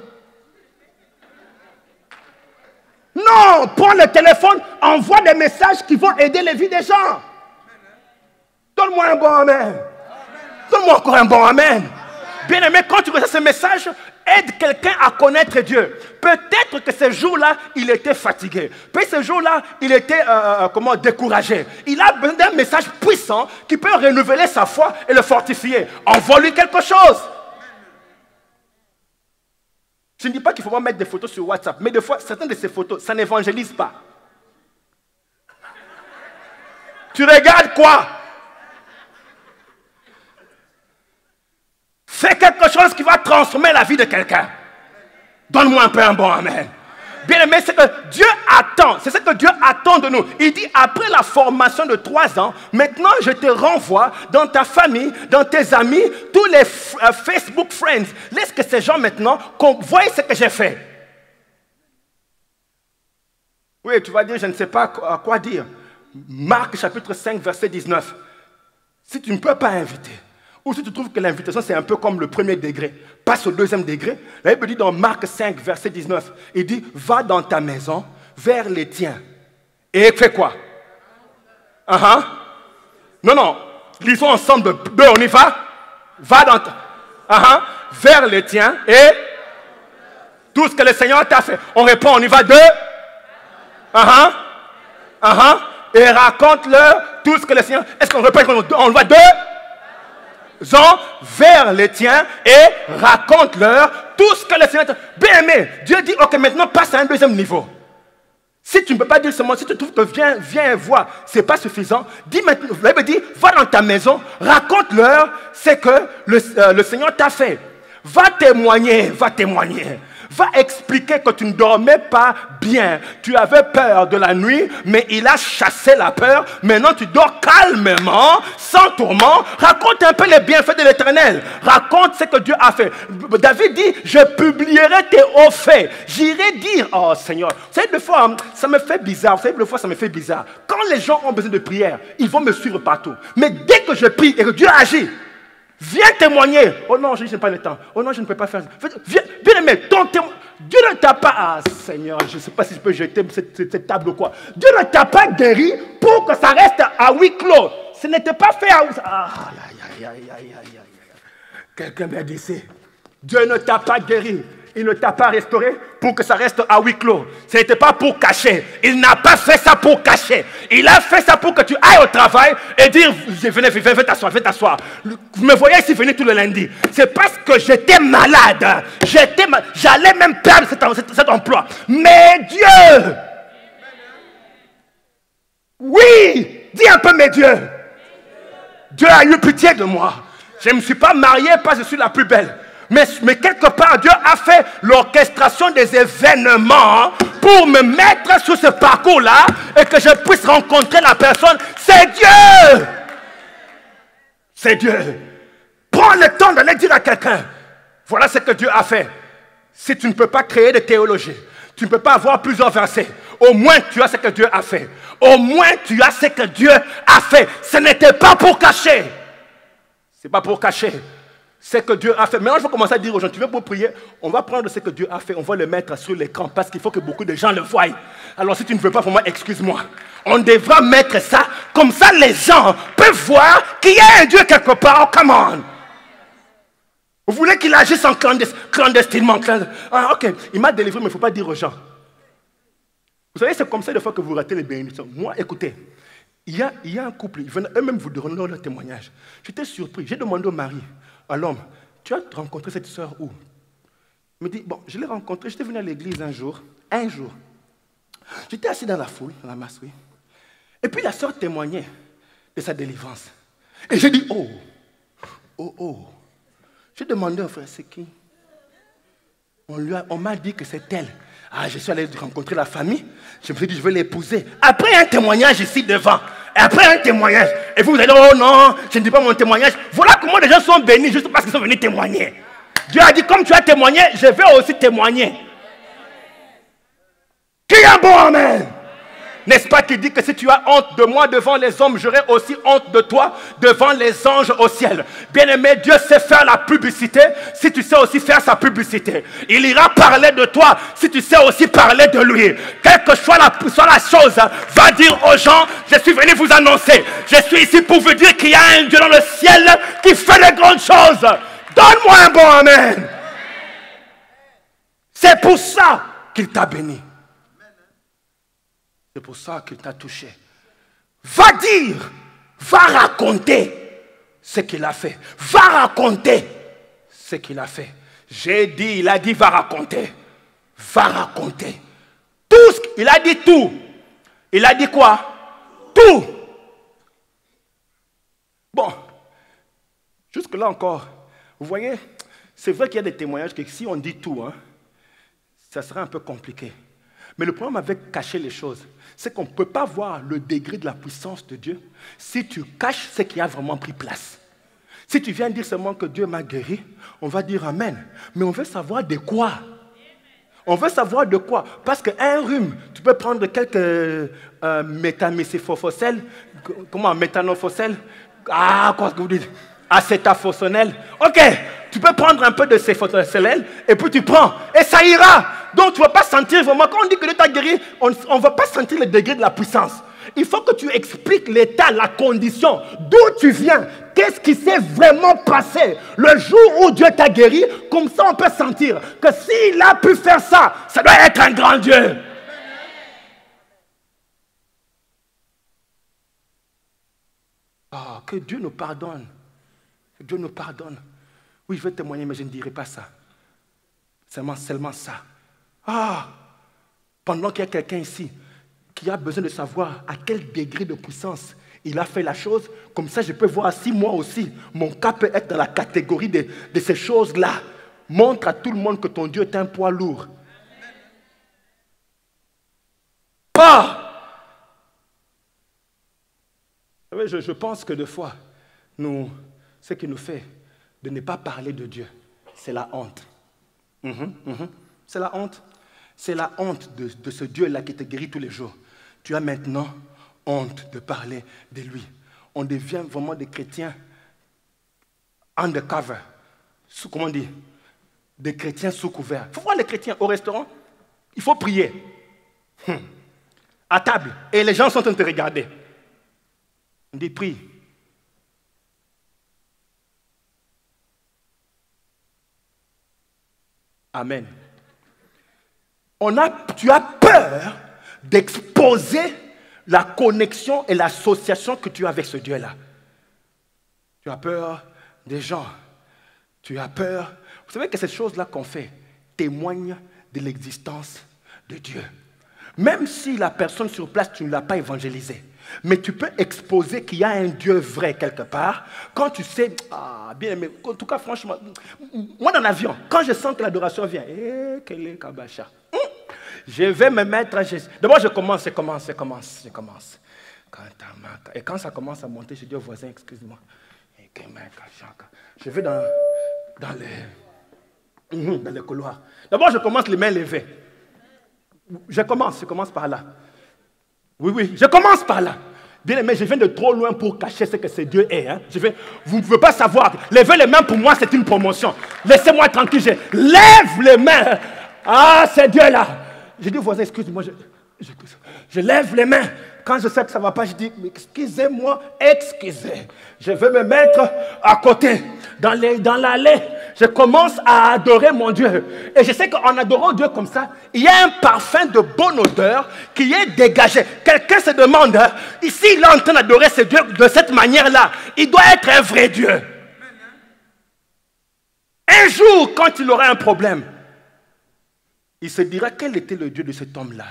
Non! Prends le téléphone, envoie des messages qui vont aider les vies des gens. Donne-moi un bon amen. Donne-moi encore un bon amen. Bien-aimé, quand tu reçois ce message, aide quelqu'un à connaître Dieu. Peut-être que ce jour-là, il était fatigué. Peut-être que ce jour-là, il était découragé. Il a besoin d'un message puissant qui peut renouveler sa foi et le fortifier. Envoie-lui quelque chose. Je ne dis pas qu'il faut pas mettre des photos sur WhatsApp, mais des fois, certaines de ces photos, ça n'évangélise pas. Tu regardes quoi? Fais quelque chose qui va transformer la vie de quelqu'un. Donne-moi un peu un bon amen. Bien aimé, c'est que Dieu attend. C'est ce que Dieu attend de nous. Il dit, après la formation de 3 ans, maintenant je te renvoie dans ta famille, dans tes amis, tous les Facebook friends. Laisse que ces gens maintenant voient ce que j'ai fait. Oui, tu vas dire, je ne sais pas à quoi dire. Marc chapitre 5, verset 19. Si tu ne peux pas inviter, ou si tu trouves que l'invitation c'est un peu comme le premier degré, passe au deuxième degré, la Bible dit dans Marc 5, verset 19, il dit, va dans ta maison, vers les tiens, et fais quoi? Non, lisons ensemble, deux, on y va? Va dans ta... vers les tiens, et tout ce que le Seigneur t'a fait. On répond, on y va deux? Et raconte-leur tout ce que le Seigneur... Est-ce qu'on répète, on va deux? Vers les tiens et raconte-leur tout ce que le Seigneur t'a... Bien aimé, Dieu dit, ok, maintenant passe à un deuxième niveau. Si tu ne peux pas dire seulement, si tu trouves que viens voir, ce n'est pas suffisant, dis maintenant, la Bible dit, va dans ta maison, raconte-leur ce que le Seigneur t'a fait. Va témoigner. Va expliquer que tu ne dormais pas bien. Tu avais peur de la nuit, mais il a chassé la peur. Maintenant, tu dors calmement, sans tourment. Raconte un peu les bienfaits de l'Éternel. Raconte ce que Dieu a fait. David dit, je publierai tes hauts faits. J'irai dire, oh Seigneur. Vous savez, des fois, ça me fait bizarre. Quand les gens ont besoin de prière, ils vont me suivre partout. Mais dès que je prie et que Dieu agit, viens témoigner. Oh non, je n'ai pas le temps. Oh non, je ne peux pas faire ça. Viens, bien aimé, ton témoignage. Dieu ne t'a pas... Ah Seigneur, je ne sais pas si je peux jeter cette table ou quoi. Dieu ne t'a pas guéri pour que ça reste à huis clos. Ce n'était pas fait à... Quelqu'un m'a dit ça. Dieu ne t'a pas guéri. Il ne t'a pas restauré pour que ça reste à huis clos. Ce n'était pas pour cacher. Il n'a pas fait ça pour cacher. Il a fait ça pour que tu ailles au travail et dire, venez t'asseoir. Vous me voyez ici venir tout le lundi. C'est parce que j'étais malade. J'allais même perdre cet emploi. Mais Dieu, oui, dis un peu mais Dieu. Dieu a eu pitié de moi. Je ne me suis pas marié parce que je suis la plus belle. Mais quelque part, Dieu a fait l'orchestration des événements pour me mettre sur ce parcours-là et que je puisse rencontrer la personne. C'est Dieu! C'est Dieu. Prends le temps d'aller dire à quelqu'un, voilà ce que Dieu a fait. Si tu ne peux pas créer de théologie, tu ne peux pas avoir plusieurs versets, au moins tu as ce que Dieu a fait. Au moins tu as ce que Dieu a fait. Ce n'était pas pour cacher. Ce n'est pas pour cacher. Ce que Dieu a fait. Maintenant, je vais commencer à dire aux gens, tu veux pour prier, on va prendre ce que Dieu a fait, on va le mettre sur l'écran parce qu'il faut que beaucoup de gens le voient. Alors si tu ne veux pas pour moi, excuse-moi. On devra mettre ça, comme ça les gens peuvent voir qu'il y a un Dieu quelque part. Oh, come on. Vous voulez qu'il agisse en clandestinement. Ah, ok, il m'a délivré, mais il ne faut pas dire aux gens. Vous savez, c'est comme ça des fois que vous ratez les bénédictions. Moi, écoutez, il y a un couple, eux-mêmes vous donneront leur témoignage. J'étais surpris, j'ai demandé au mari, à l'homme, tu as rencontré cette soeur où? Il me dit, bon, je l'ai rencontrée, j'étais venu à l'église un jour. J'étais assis dans la foule, dans la masse, oui. Et puis la soeur témoignait de sa délivrance. Et j'ai dit, oh. J'ai demandé au frère, c'est qui? On m'a dit que c'est elle. Ah, je suis allé rencontrer la famille. Je me suis dit, je vais l'épouser. Après un témoignage ici devant. Après un témoignage. Et vous allez dire, oh non, je ne dis pas mon témoignage. Voilà comment les gens sont bénis juste parce qu'ils sont venus témoigner. Dieu a dit, comme tu as témoigné, je vais aussi témoigner. Qui est un bon amen? N'est-ce pas qu'il dit que si tu as honte de moi devant les hommes, j'aurai aussi honte de toi devant les anges au ciel. Bien-aimé, Dieu sait faire la publicité si tu sais aussi faire sa publicité. Il ira parler de toi si tu sais aussi parler de lui. Quelle que soit la chose, va dire aux gens, je suis venu vous annoncer. Je suis ici pour vous dire qu'il y a un Dieu dans le ciel qui fait de grandes choses. Donne-moi un bon amen. C'est pour ça qu'il t'a béni. C'est pour ça qu'il t'a touché. Va dire, va raconter ce qu'il a fait. Va raconter ce qu'il a fait. J'ai dit, il a dit, va raconter. Va raconter. Tout ce qu'il a dit tout. Il a dit quoi? Tout. Bon, jusque-là encore, vous voyez, c'est vrai qu'il y a des témoignages que si on dit tout, ça serait un peu compliqué. Mais le problème avec cacher les choses, c'est qu'on ne peut pas voir le degré de la puissance de Dieu si tu caches ce qui a vraiment pris place. Si tu viens dire seulement que Dieu m'a guéri, on va dire Amen. Mais on veut savoir de quoi. On veut savoir de quoi. Parce qu'un rhume, Tu peux prendre quelques métamycéphosphènes, comment, méthanophosphène, quoi que vous dites, acétafosphonel. Ok, tu peux prendre un peu de céphosphène et puis tu prends et ça ira. Donc tu ne vas pas sentir vraiment, quand on dit que Dieu t'a guéri, on ne va pas sentir le degré de la puissance. Il faut que tu expliques l'état, la condition, d'où tu viens, qu'est-ce qui s'est vraiment passé le jour où Dieu t'a guéri. Comme ça, on peut sentir que s'il a pu faire ça, ça doit être un grand Dieu. Oh, que Dieu nous pardonne. Que Dieu nous pardonne. Oui, je vais témoigner, mais je ne dirai pas ça. Seulement ça. Pendant qu'il y a quelqu'un ici qui a besoin de savoir à quel degré de puissance il a fait la chose, comme ça je peux voir si moi aussi, mon cas peut être dans la catégorie de ces choses-là. Montre à tout le monde que ton Dieu est un poids lourd. Je pense que des fois, ce qui nous fait de ne pas parler de Dieu, c'est la honte. C'est la honte. C'est la honte de ce Dieu-là qui te guérit tous les jours. Tu as maintenant honte de parler de lui. On devient vraiment des chrétiens undercover. Comment on dit? Des chrétiens sous couvert. Il faut voir les chrétiens au restaurant. Il faut prier. À table. Et les gens sont en train de te regarder. On dit prie. Amen. Tu as peur d'exposer la connexion et l'association que tu as avec ce Dieu-là. Tu as peur des gens. Tu as peur. Vous savez que ces choses-là qu'on fait témoignent de l'existence de Dieu. Même si la personne sur place, tu ne l'as pas évangélisée. Mais tu peux exposer qu'il y a un Dieu vrai quelque part. Quand tu sais, bien, mais en tout cas, franchement, moi dans l'avion, quand je sens que l'adoration vient, quel est Kabacha? Je vais me mettre à Jésus. D'abord, je commence. Et quand ça commence à monter, je dis au voisin, excuse-moi. Je vais dans les couloirs. D'abord, je commence les mains levées. Je commence par là. Oui, je commence par là. Bien aimé, je viens de trop loin pour cacher ce que ce Dieu est. Vous ne pouvez pas savoir. Lever les mains pour moi, c'est une promotion. Laissez-moi tranquille. Je lève les mains. C'est Dieu-là. Je dis au voisin, excuse-moi, je lève les mains. Quand je sais que ça ne va pas, je dis, excusez-moi, excusez. Je vais me mettre à côté, dans l'allée. Je commence à adorer mon Dieu. Et je sais qu'en adorant Dieu comme ça, il y a un parfum de bonne odeur qui est dégagé. Quelqu'un se demande, ici il est en train d'adorer ce Dieu de cette manière-là. Il doit être un vrai Dieu. Un jour, quand il aura un problème, il se dira quel était le Dieu de cet homme-là.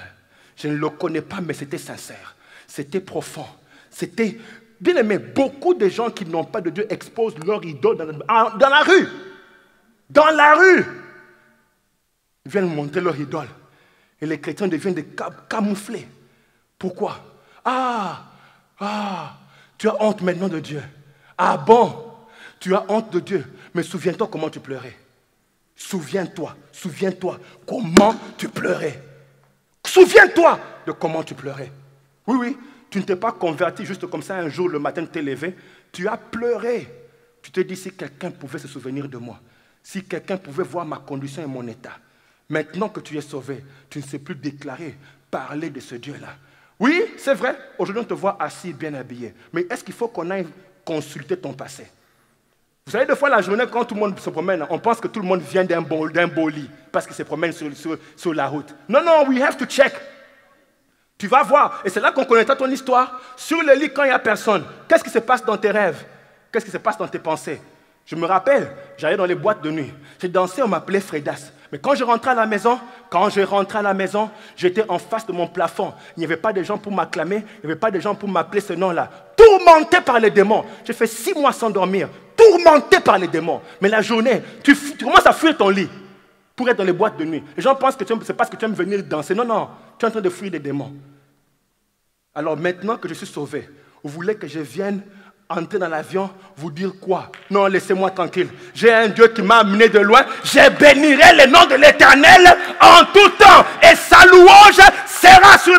Je ne le connais pas, mais c'était sincère. C'était profond. C'était, bien aimé, beaucoup de gens qui n'ont pas de Dieu exposent leur idole dans la rue. Dans la rue. Ils viennent montrer leur idole. Et les chrétiens deviennent des camouflés. Pourquoi? Tu as honte maintenant de Dieu. Bon, tu as honte de Dieu. Mais souviens-toi comment tu pleurais. Souviens-toi comment tu pleurais. Souviens-toi de comment tu pleurais. Oui, tu ne t'es pas converti juste comme ça un jour, le matin, tu t'es levé. Tu as pleuré. Tu te dis, si quelqu'un pouvait se souvenir de moi, si quelqu'un pouvait voir ma condition et mon état. Maintenant que tu es sauvé, tu ne sais plus déclarer, parler de ce Dieu-là. Oui, c'est vrai, aujourd'hui on te voit assis, bien habillé. Mais est-ce qu'il faut qu'on aille consulter ton passé? Vous savez, des fois, la journée, quand tout le monde se promène, on pense que tout le monde vient d'un beau lit parce qu'il se promène sur la route. Non, we have to check. Tu vas voir. Et c'est là qu'on connaîtra ton histoire. Sur le lit, quand il n'y a personne, qu'est-ce qui se passe dans tes rêves? Qu'est-ce qui se passe dans tes pensées? Je me rappelle, j'allais dans les boîtes de nuit. J'ai dansé, on m'appelait Fredas. Mais quand je rentrais à la maison, j'étais en face de mon plafond. Il n'y avait pas de gens pour m'acclamer, il n'y avait pas de gens pour m'appeler ce nom-là. Tourmenté par les démons. J'ai fait 6 mois sans dormir. Tourmenté par les démons. Mais la journée, tu commences à fuir ton lit pour être dans les boîtes de nuit. Les gens pensent que c'est parce que tu aimes venir danser. Non, tu es en train de fuir des démons. Alors maintenant que je suis sauvé, vous voulez que je vienne entrer dans l'avion, vous dire quoi? Non, laissez-moi tranquille. J'ai un Dieu qui m'a amené de loin. Je bénirai le nom de l'Éternel en tout temps. Et sa louange sera sur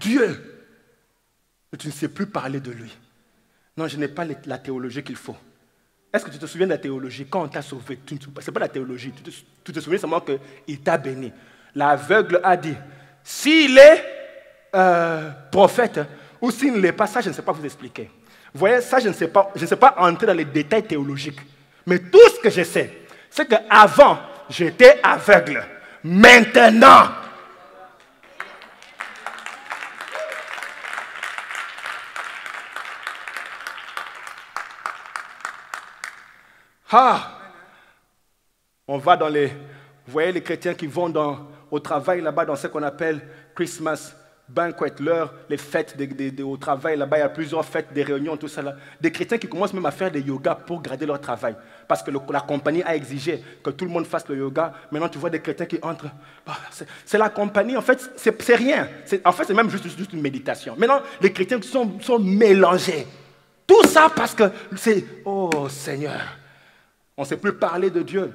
Dieu, et tu ne sais plus parler de lui. Non, je n'ai pas la théologie qu'il faut. Est-ce que tu te souviens de la théologie? Quand on t'a sauvé, ce n'est pas la théologie. Tu te souviens seulement qu'il t'a béni. L'aveugle a dit, s'il est prophète ou s'il ne l'est pas, ça je ne sais pas vous expliquer. Vous voyez, ça je ne sais pas entrer dans les détails théologiques. Mais tout ce que je sais, c'est qu'avant, j'étais aveugle. Maintenant, on va dans les... Vous voyez les chrétiens qui vont au travail là-bas dans ce qu'on appelle Christmas banquet, les fêtes au travail là-bas, il y a plusieurs fêtes, des réunions, tout ça là. Des chrétiens qui commencent même à faire des yoga pour garder leur travail. Parce que la compagnie a exigé que tout le monde fasse le yoga. Maintenant, tu vois des chrétiens qui entrent. C'est la compagnie, en fait, c'est rien. En fait, c'est même juste une méditation. Maintenant, les chrétiens sont mélangés. Tout ça parce que c'est... Oh Seigneur, on ne sait plus parler de Dieu.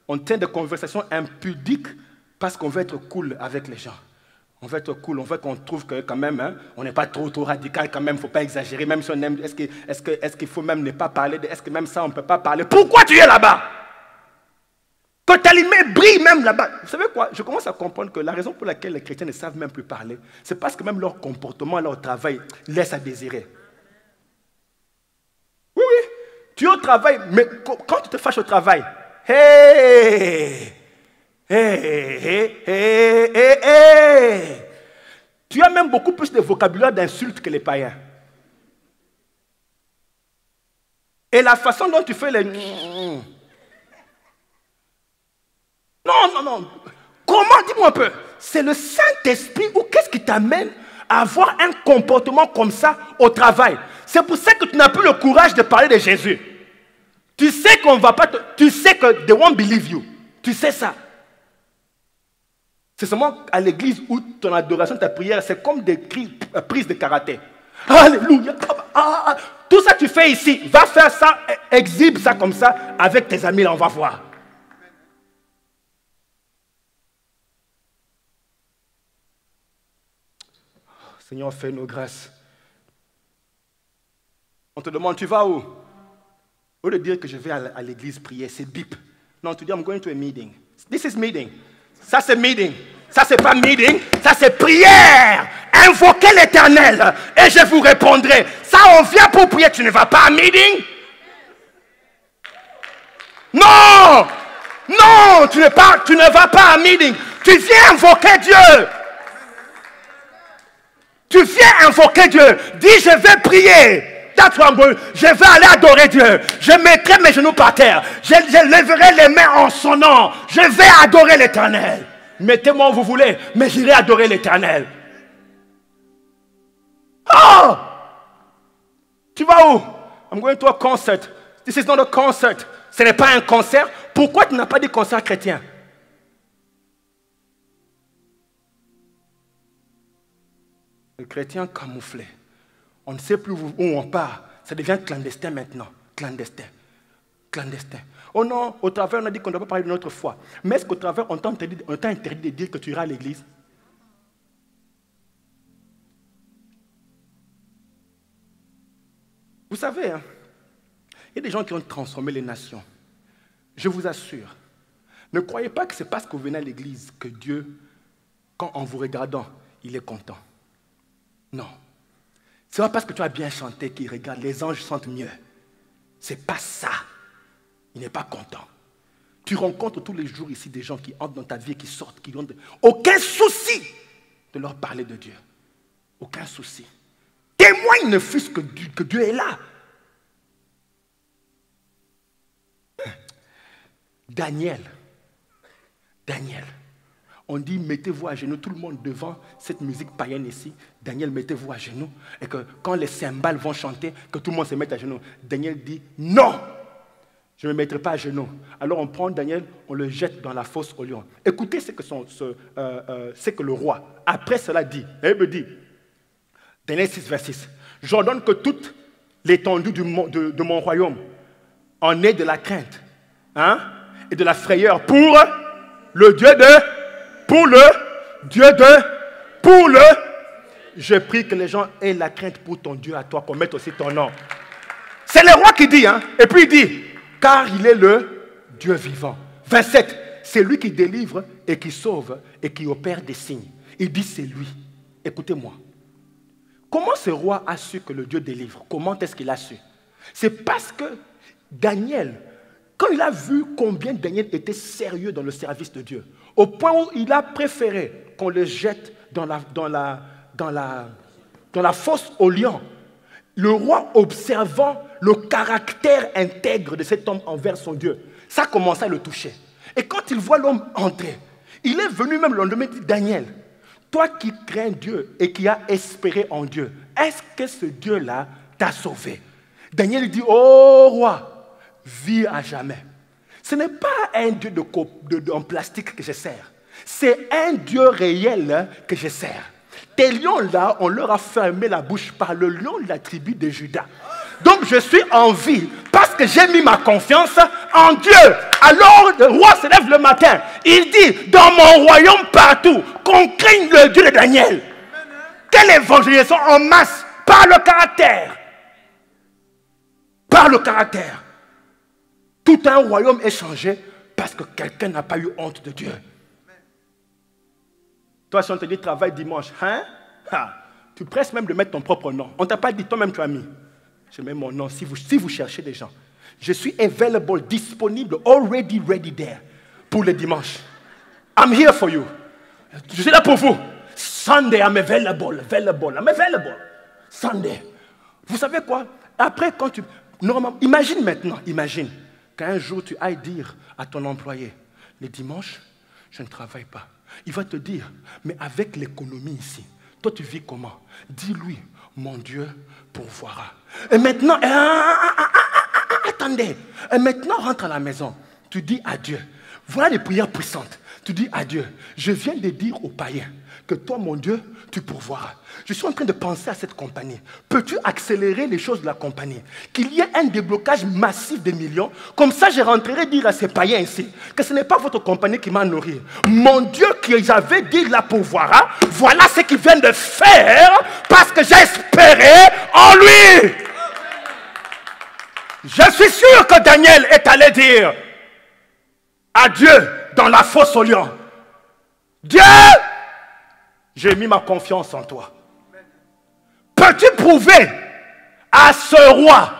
On tient des conversations impudiques parce qu'on veut être cool avec les gens. On veut être cool, on veut qu'on trouve que quand même, hein, on n'est pas trop radical quand même, il ne faut pas exagérer. Même si on aime, est-ce qu'il faut même ne pas parler, est-ce que même ça on ne peut pas parler? Pourquoi tu es là-bas? Que ta lumière brille même là-bas. Vous savez quoi? Je commence à comprendre que la raison pour laquelle les chrétiens ne savent même plus parler, c'est parce que même leur comportement, leur travail laisse à désirer. Oui, oui, tu es au travail, mais quand tu te fâches au travail, hey! Tu as même beaucoup plus de vocabulaire d'insultes que les païens. Et la façon dont tu fais les... Non. Comment? Dis-moi un peu. C'est le Saint-Esprit ou qu'est-ce qui t'amène à avoir un comportement comme ça au travail? C'est pour ça que tu n'as plus le courage de parler de Jésus. Tu sais qu'on va pas... Tu sais que they won't believe you. Tu sais ça. C'est seulement à l'église où ton adoration, ta prière, c'est comme des prises de karaté. Alléluia. Tout ça tu fais ici. Va faire ça, exhibe ça comme ça avec tes amis, là, on va voir. Seigneur, fais-nous grâce. On te demande, tu vas où? Au lieu de dire que je vais à l'église prier, c'est bip. Non, tu dis, I'm going to a meeting. This is meeting. Ça, c'est meeting. Ça, c'est pas meeting. Ça, c'est prière. Invoquez l'Éternel et je vous répondrai. Ça, on vient pour prier. Tu ne vas pas à meeting? Non! Non, tu ne vas pas à meeting. Tu viens invoquer Dieu. Tu viens invoquer Dieu. Dis, je vais prier. Je vais aller adorer Dieu. Je mettrai mes genoux par terre. Je lèverai les mains en son nom. Je vais adorer l'Éternel. Mettez-moi où vous voulez, mais j'irai adorer l'Éternel. Oh! Tu vas où? I'm going to a concert. This is not a concert. Ce n'est pas un concert. Pourquoi tu n'as pas dit concert chrétien? Le chrétien camouflé. On ne sait plus où on part. Ça devient clandestin maintenant. Clandestin. Oh non, au travers, on a dit qu'on ne doit pas parler de notre foi. Mais est-ce qu'au travers, on t'a interdit de dire que tu iras à l'église? Vous savez, hein, il y a des gens qui ont transformé les nations. Je vous assure, ne croyez pas que c'est parce que vous venez à l'église que Dieu, en vous regardant, il est content. Non. Ce n'est pas parce que tu as bien chanté qu'il regarde, les anges chantent mieux. C'est pas ça. Il n'est pas content. Tu rencontres tous les jours ici des gens qui entrent dans ta vie, qui sortent, qui ont aucun souci de leur parler de Dieu. Aucun souci. Témoigne ne fût-ce que Dieu est là. Daniel. On dit, mettez-vous à genoux, tout le monde devant cette musique païenne ici. Daniel, mettez-vous à genoux. Et que quand les cymbales vont chanter, que tout le monde se mette à genoux. Daniel dit, non, je ne me mettrai pas à genoux. Alors on prend Daniel, on le jette dans la fosse au lion. Écoutez ce que le roi, après cela dit, il me dit, Daniel 6, verset 6, j'ordonne que toute l'étendue de mon royaume en ait de la crainte, hein, et de la frayeur pour le Dieu de... je prie que les gens aient la crainte pour ton Dieu à toi, qu'on mette aussi ton nom. C'est le roi qui dit, hein. Et puis il dit, car il est le Dieu vivant. 27, c'est lui qui délivre et qui sauve et qui opère des signes. Il dit, c'est lui. Écoutez-moi. Comment ce roi a su que le Dieu délivre? Comment est-ce qu'il a su? C'est parce que Daniel, quand il a vu combien Daniel était sérieux dans le service de Dieu, au point où il a préféré qu'on le jette dans la fosse aux lions, le roi observant le caractère intègre de cet homme envers son Dieu, ça commençait à le toucher. Et quand il voit l'homme entrer, il est venu même le lendemain dire, Daniel, toi qui crains Dieu et qui as espéré en Dieu, est-ce que ce Dieu-là t'a sauvé? Daniel dit, oh roi, vis à jamais. Ce n'est pas un Dieu en plastique que je sers. C'est un Dieu réel que je sers. Tes lions-là, on leur a fermé la bouche par le lion de la tribu de Juda. Donc je suis en vie parce que j'ai mis ma confiance en Dieu. Alors le roi se lève le matin. Il dit, dans mon royaume partout, qu'on craigne le Dieu de Daniel. Quelle évangélisation en masse par le caractère. Par le caractère. Tout un royaume est changé parce que quelqu'un n'a pas eu honte de Dieu. Toi, si on te dit travail dimanche, hein? Tu presses même de mettre ton propre nom. On ne t'a pas dit, toi-même tu as mis. Je mets mon nom si vous cherchez des gens. Je suis available, disponible, already ready there pour le dimanche. I'm here for you. Je suis là pour vous. Sunday, I'm available. Sunday. Vous savez quoi? Après, quand tu... Normalement, imagine qu'un jour tu ailles dire à ton employé, les dimanches, je ne travaille pas. Il va te dire, mais avec l'économie ici, toi tu vis comment? Dis-lui, mon Dieu pourvoira. Et maintenant, attendez, et maintenant rentre à la maison, tu dis à Dieu, voilà les prières puissantes. Tu dis à Dieu, je viens de dire aux païens que toi, mon Dieu, tu pourvoiras. Je suis en train de penser à cette compagnie. Peux-tu accélérer les choses de la compagnie? Qu'il y ait un déblocage massif des millions. Comme ça, je rentrerai dire à ces païens ici que ce n'est pas votre compagnie qui m'a nourri. Mon Dieu qui j'avais dit la pourvoira, voilà ce qu'il vient de faire parce que j'ai espéré en lui. Je suis sûr que Daniel est allé dire à Dieu dans la fosse aux lions, Dieu, j'ai mis ma confiance en toi. Peux-tu prouver à ce roi,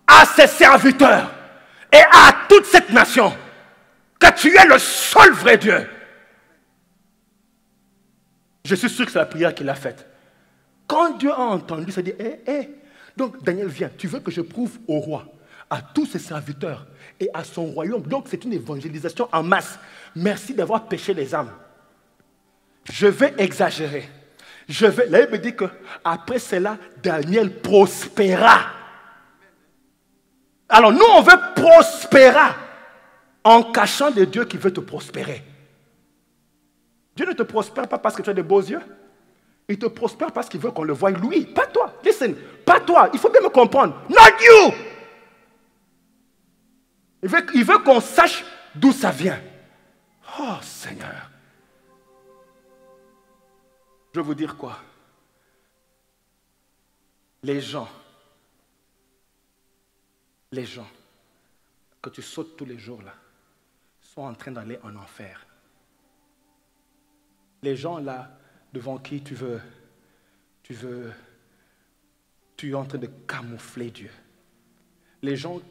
à ses serviteurs et à toute cette nation que tu es le seul vrai Dieu? Je suis sûr que c'est la prière qu'il a faite. Quand Dieu a entendu, il s'est dit, donc Daniel vient, tu veux que je prouve au roi, à tous ses serviteurs et à son royaume. Donc c'est une évangélisation en masse. Merci d'avoir péché les âmes. Je vais exagérer. La Bible me dit qu'après cela, Daniel prospéra. Alors nous, on veut prospérer en cachant de Dieu qui veut te prospérer. Dieu ne te prospère pas parce que tu as de beaux yeux. Il te prospère parce qu'il veut qu'on le voie lui, pas toi. Listen, pas toi. Il faut bien me comprendre. Not you. Il veut qu'on sache d'où ça vient. Oh Seigneur. Je veux vous dire quoi? Les gens que tu sautes tous les jours là, sont en train d'aller en enfer. Les gens là, devant qui tu es en train de camoufler Dieu. Les gens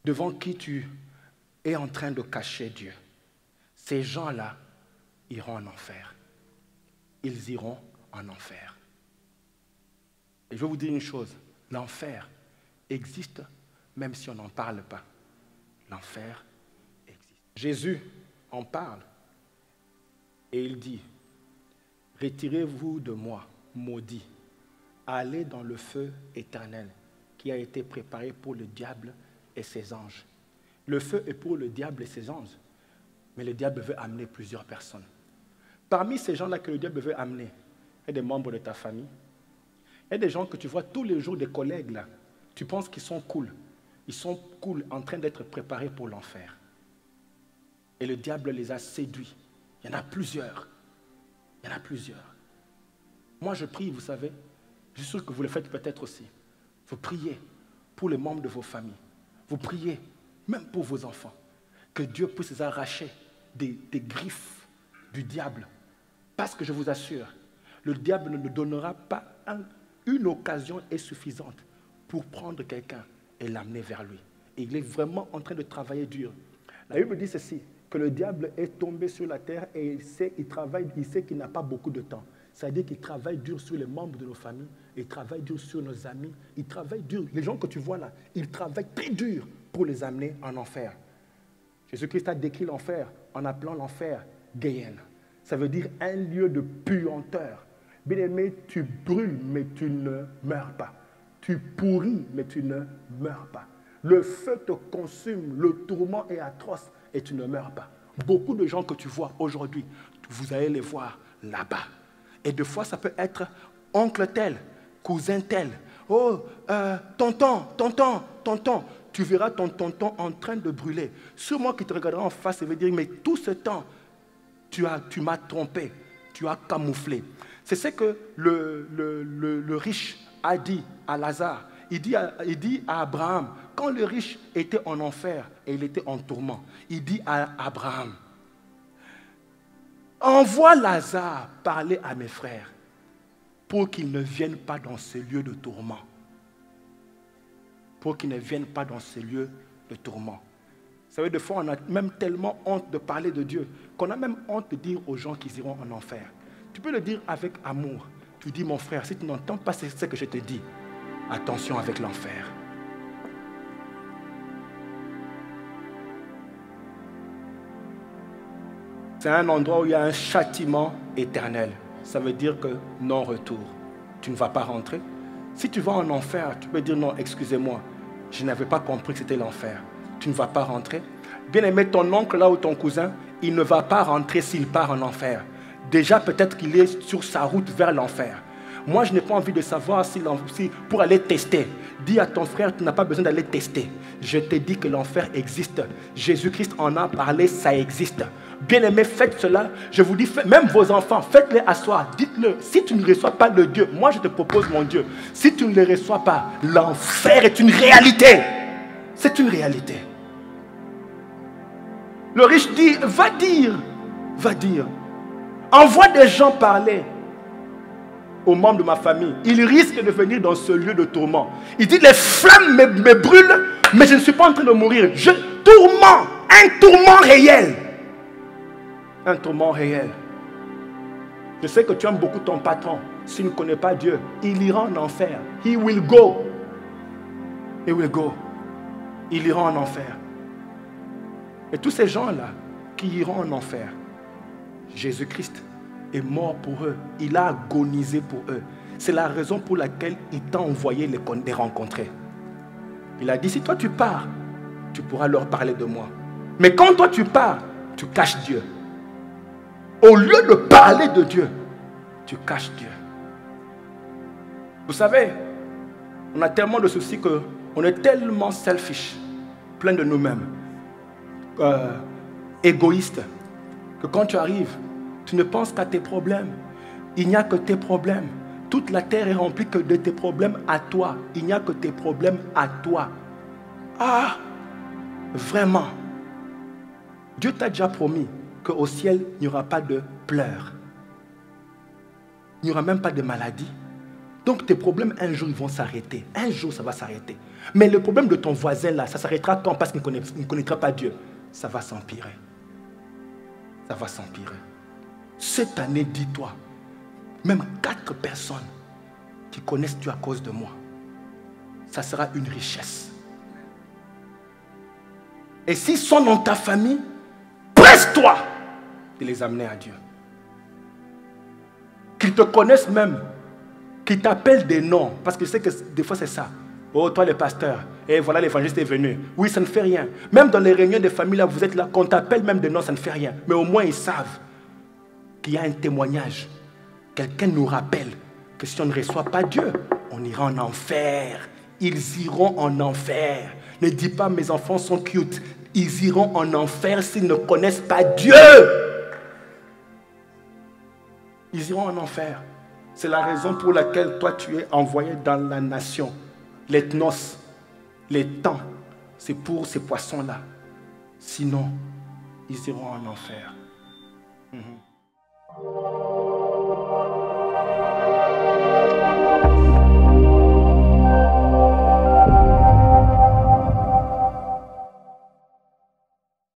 devant qui tu es en train de cacher Dieu. Ces gens-là iront en enfer. Ils iront en enfer. Et je vais vous dire une chose, l'enfer existe même si on n'en parle pas. L'enfer existe. Jésus en parle et il dit, retirez-vous de moi, maudits, allez dans le feu éternel qui a été préparé pour le diable et ses anges. Le feu est pour le diable et ses anges, mais le diable veut amener plusieurs personnes. Parmi ces gens-là que le diable veut amener, il y a des membres de ta famille, il y a des gens que tu vois tous les jours, des collègues là, tu penses qu'ils sont cool. Ils sont cool, en train d'être préparés pour l'enfer. Et le diable les a séduits. Il y en a plusieurs. Il y en a plusieurs. Moi, je prie, vous savez. Je suis sûr que vous le faites peut-être aussi. Vous priez pour les membres de vos familles. Vous priez même pour vos enfants. Que Dieu puisse les arracher des griffes du diable. Parce que je vous assure, le diable ne nous donnera pas une occasion insuffisante pour prendre quelqu'un et l'amener vers lui. Et il est vraiment en train de travailler dur. La Bible dit ceci, que le diable est tombé sur la terre et il sait qu'il n'a pas beaucoup de temps. C'est-à-dire qu'il travaille dur sur les membres de nos familles, il travaille dur sur nos amis, il travaille dur. Les gens que tu vois là, ils travaillent très dur pour les amener en enfer. Jésus-Christ a décrit l'enfer en appelant l'enfer Géhenne. Ça veut dire un lieu de puanteur. Bien-aimé, tu brûles, mais tu ne meurs pas. Tu pourris, mais tu ne meurs pas. Le feu te consume, le tourment est atroce et tu ne meurs pas. Beaucoup de gens que tu vois aujourd'hui, vous allez les voir là-bas. Et des fois, ça peut être oncle tel, cousin tel. Oh, tonton. Tu verras ton tonton en train de brûler. Sûrement qui te regardera en face et va dire, mais tout ce temps, tu m'as trompé, tu as camouflé. C'est ce que le riche a dit à Lazare. Il dit à Abraham, quand le riche était en enfer et il était en tourment, il dit à Abraham, envoie Lazare parler à mes frères pour qu'ils ne viennent pas dans ce lieu de tourment. Pour qu'ils ne viennent pas dans ce lieu de tourment. Vous savez, des fois, on a même tellement honte de parler de Dieu qu'on a même honte de dire aux gens qu'ils iront en enfer. Tu peux le dire avec amour. Tu dis, mon frère, si tu n'entends pas ce que je te dis, attention avec l'enfer. C'est un endroit où il y a un châtiment éternel. Ça veut dire que non-retour. Tu ne vas pas rentrer. Si tu vas en enfer, tu peux dire non, excusez-moi, je n'avais pas compris que c'était l'enfer. Tu ne vas pas rentrer. Bien aimé, ton oncle là ou ton cousin, il ne va pas rentrer s'il part en enfer. Déjà, peut-être qu'il est sur sa route vers l'enfer. Moi, je n'ai pas envie de savoir si pour aller tester. Dis à ton frère, tu n'as pas besoin d'aller tester. Je te dis que l'enfer existe. Jésus-Christ en a parlé, ça existe. Bien-aimés, faites cela. Je vous dis, même vos enfants, faites-les asseoir. Dites-le, si tu ne reçois pas le Dieu, moi je te propose mon Dieu. Si tu ne le reçois pas, l'enfer est une réalité. C'est une réalité. Le riche dit, va dire. Envoie des gens parler aux membres de ma famille. Ils risquent de venir dans ce lieu de tourment. Il dit, les flammes me brûlent, mais je ne suis pas en train de mourir. Un tourment réel. Un tourment réel. Je sais que tu aimes beaucoup ton patron. S'il ne connaît pas Dieu, il ira en enfer. He will go. He will go. Il ira en enfer. Et tous ces gens-là qui iront en enfer, Jésus-Christ est mort pour eux. Il a agonisé pour eux. C'est la raison pour laquelle il t'a envoyé les rencontrer. Il a dit, si toi tu pars, tu pourras leur parler de moi. Mais quand toi tu pars, tu caches Dieu. Au lieu de parler de Dieu, tu caches Dieu. Vous savez, on a tellement de soucis qu'on est tellement selfish, plein de nous-mêmes, égoïste, que quand tu arrives, tu ne penses qu'à tes problèmes. Il n'y a que tes problèmes. Toute la terre est remplie que de tes problèmes à toi. Il n'y a que tes problèmes à toi. Ah, vraiment. Dieu t'a déjà promis qu'au ciel, il n'y aura pas de pleurs. Il n'y aura même pas de maladie. Donc tes problèmes, un jour, ils vont s'arrêter. Un jour, ça va s'arrêter. Mais le problème de ton voisin, là, ça s'arrêtera quand? Parce qu'il ne connaîtra pas Dieu. Ça va s'empirer. Ça va s'empirer. Cette année, dis-toi, même 4 personnes qui connaissent Dieu à cause de moi, ça sera une richesse. Et s'ils sont dans ta famille, presse-toi de les amener à Dieu. Qu'ils te connaissent même, qu'ils t'appellent des noms, parce que je sais que des fois c'est ça. Oh, toi le pasteur, et voilà l'évangéliste est venu. Oui, ça ne fait rien. Même dans les réunions des familles, là, vous êtes là, qu'on t'appelle même des noms, ça ne fait rien. Mais au moins ils savent qu'il y a un témoignage. Quelqu'un nous rappelle que si on ne reçoit pas Dieu, on ira en enfer. Ils iront en enfer. Ne dis pas mes enfants sont cute. Ils iront en enfer s'ils ne connaissent pas Dieu. Ils iront en enfer. C'est la raison pour laquelle toi tu es envoyé dans la nation. L'ethnos, les temps, c'est pour ces poissons-là. Sinon, ils iront en enfer. Mhm.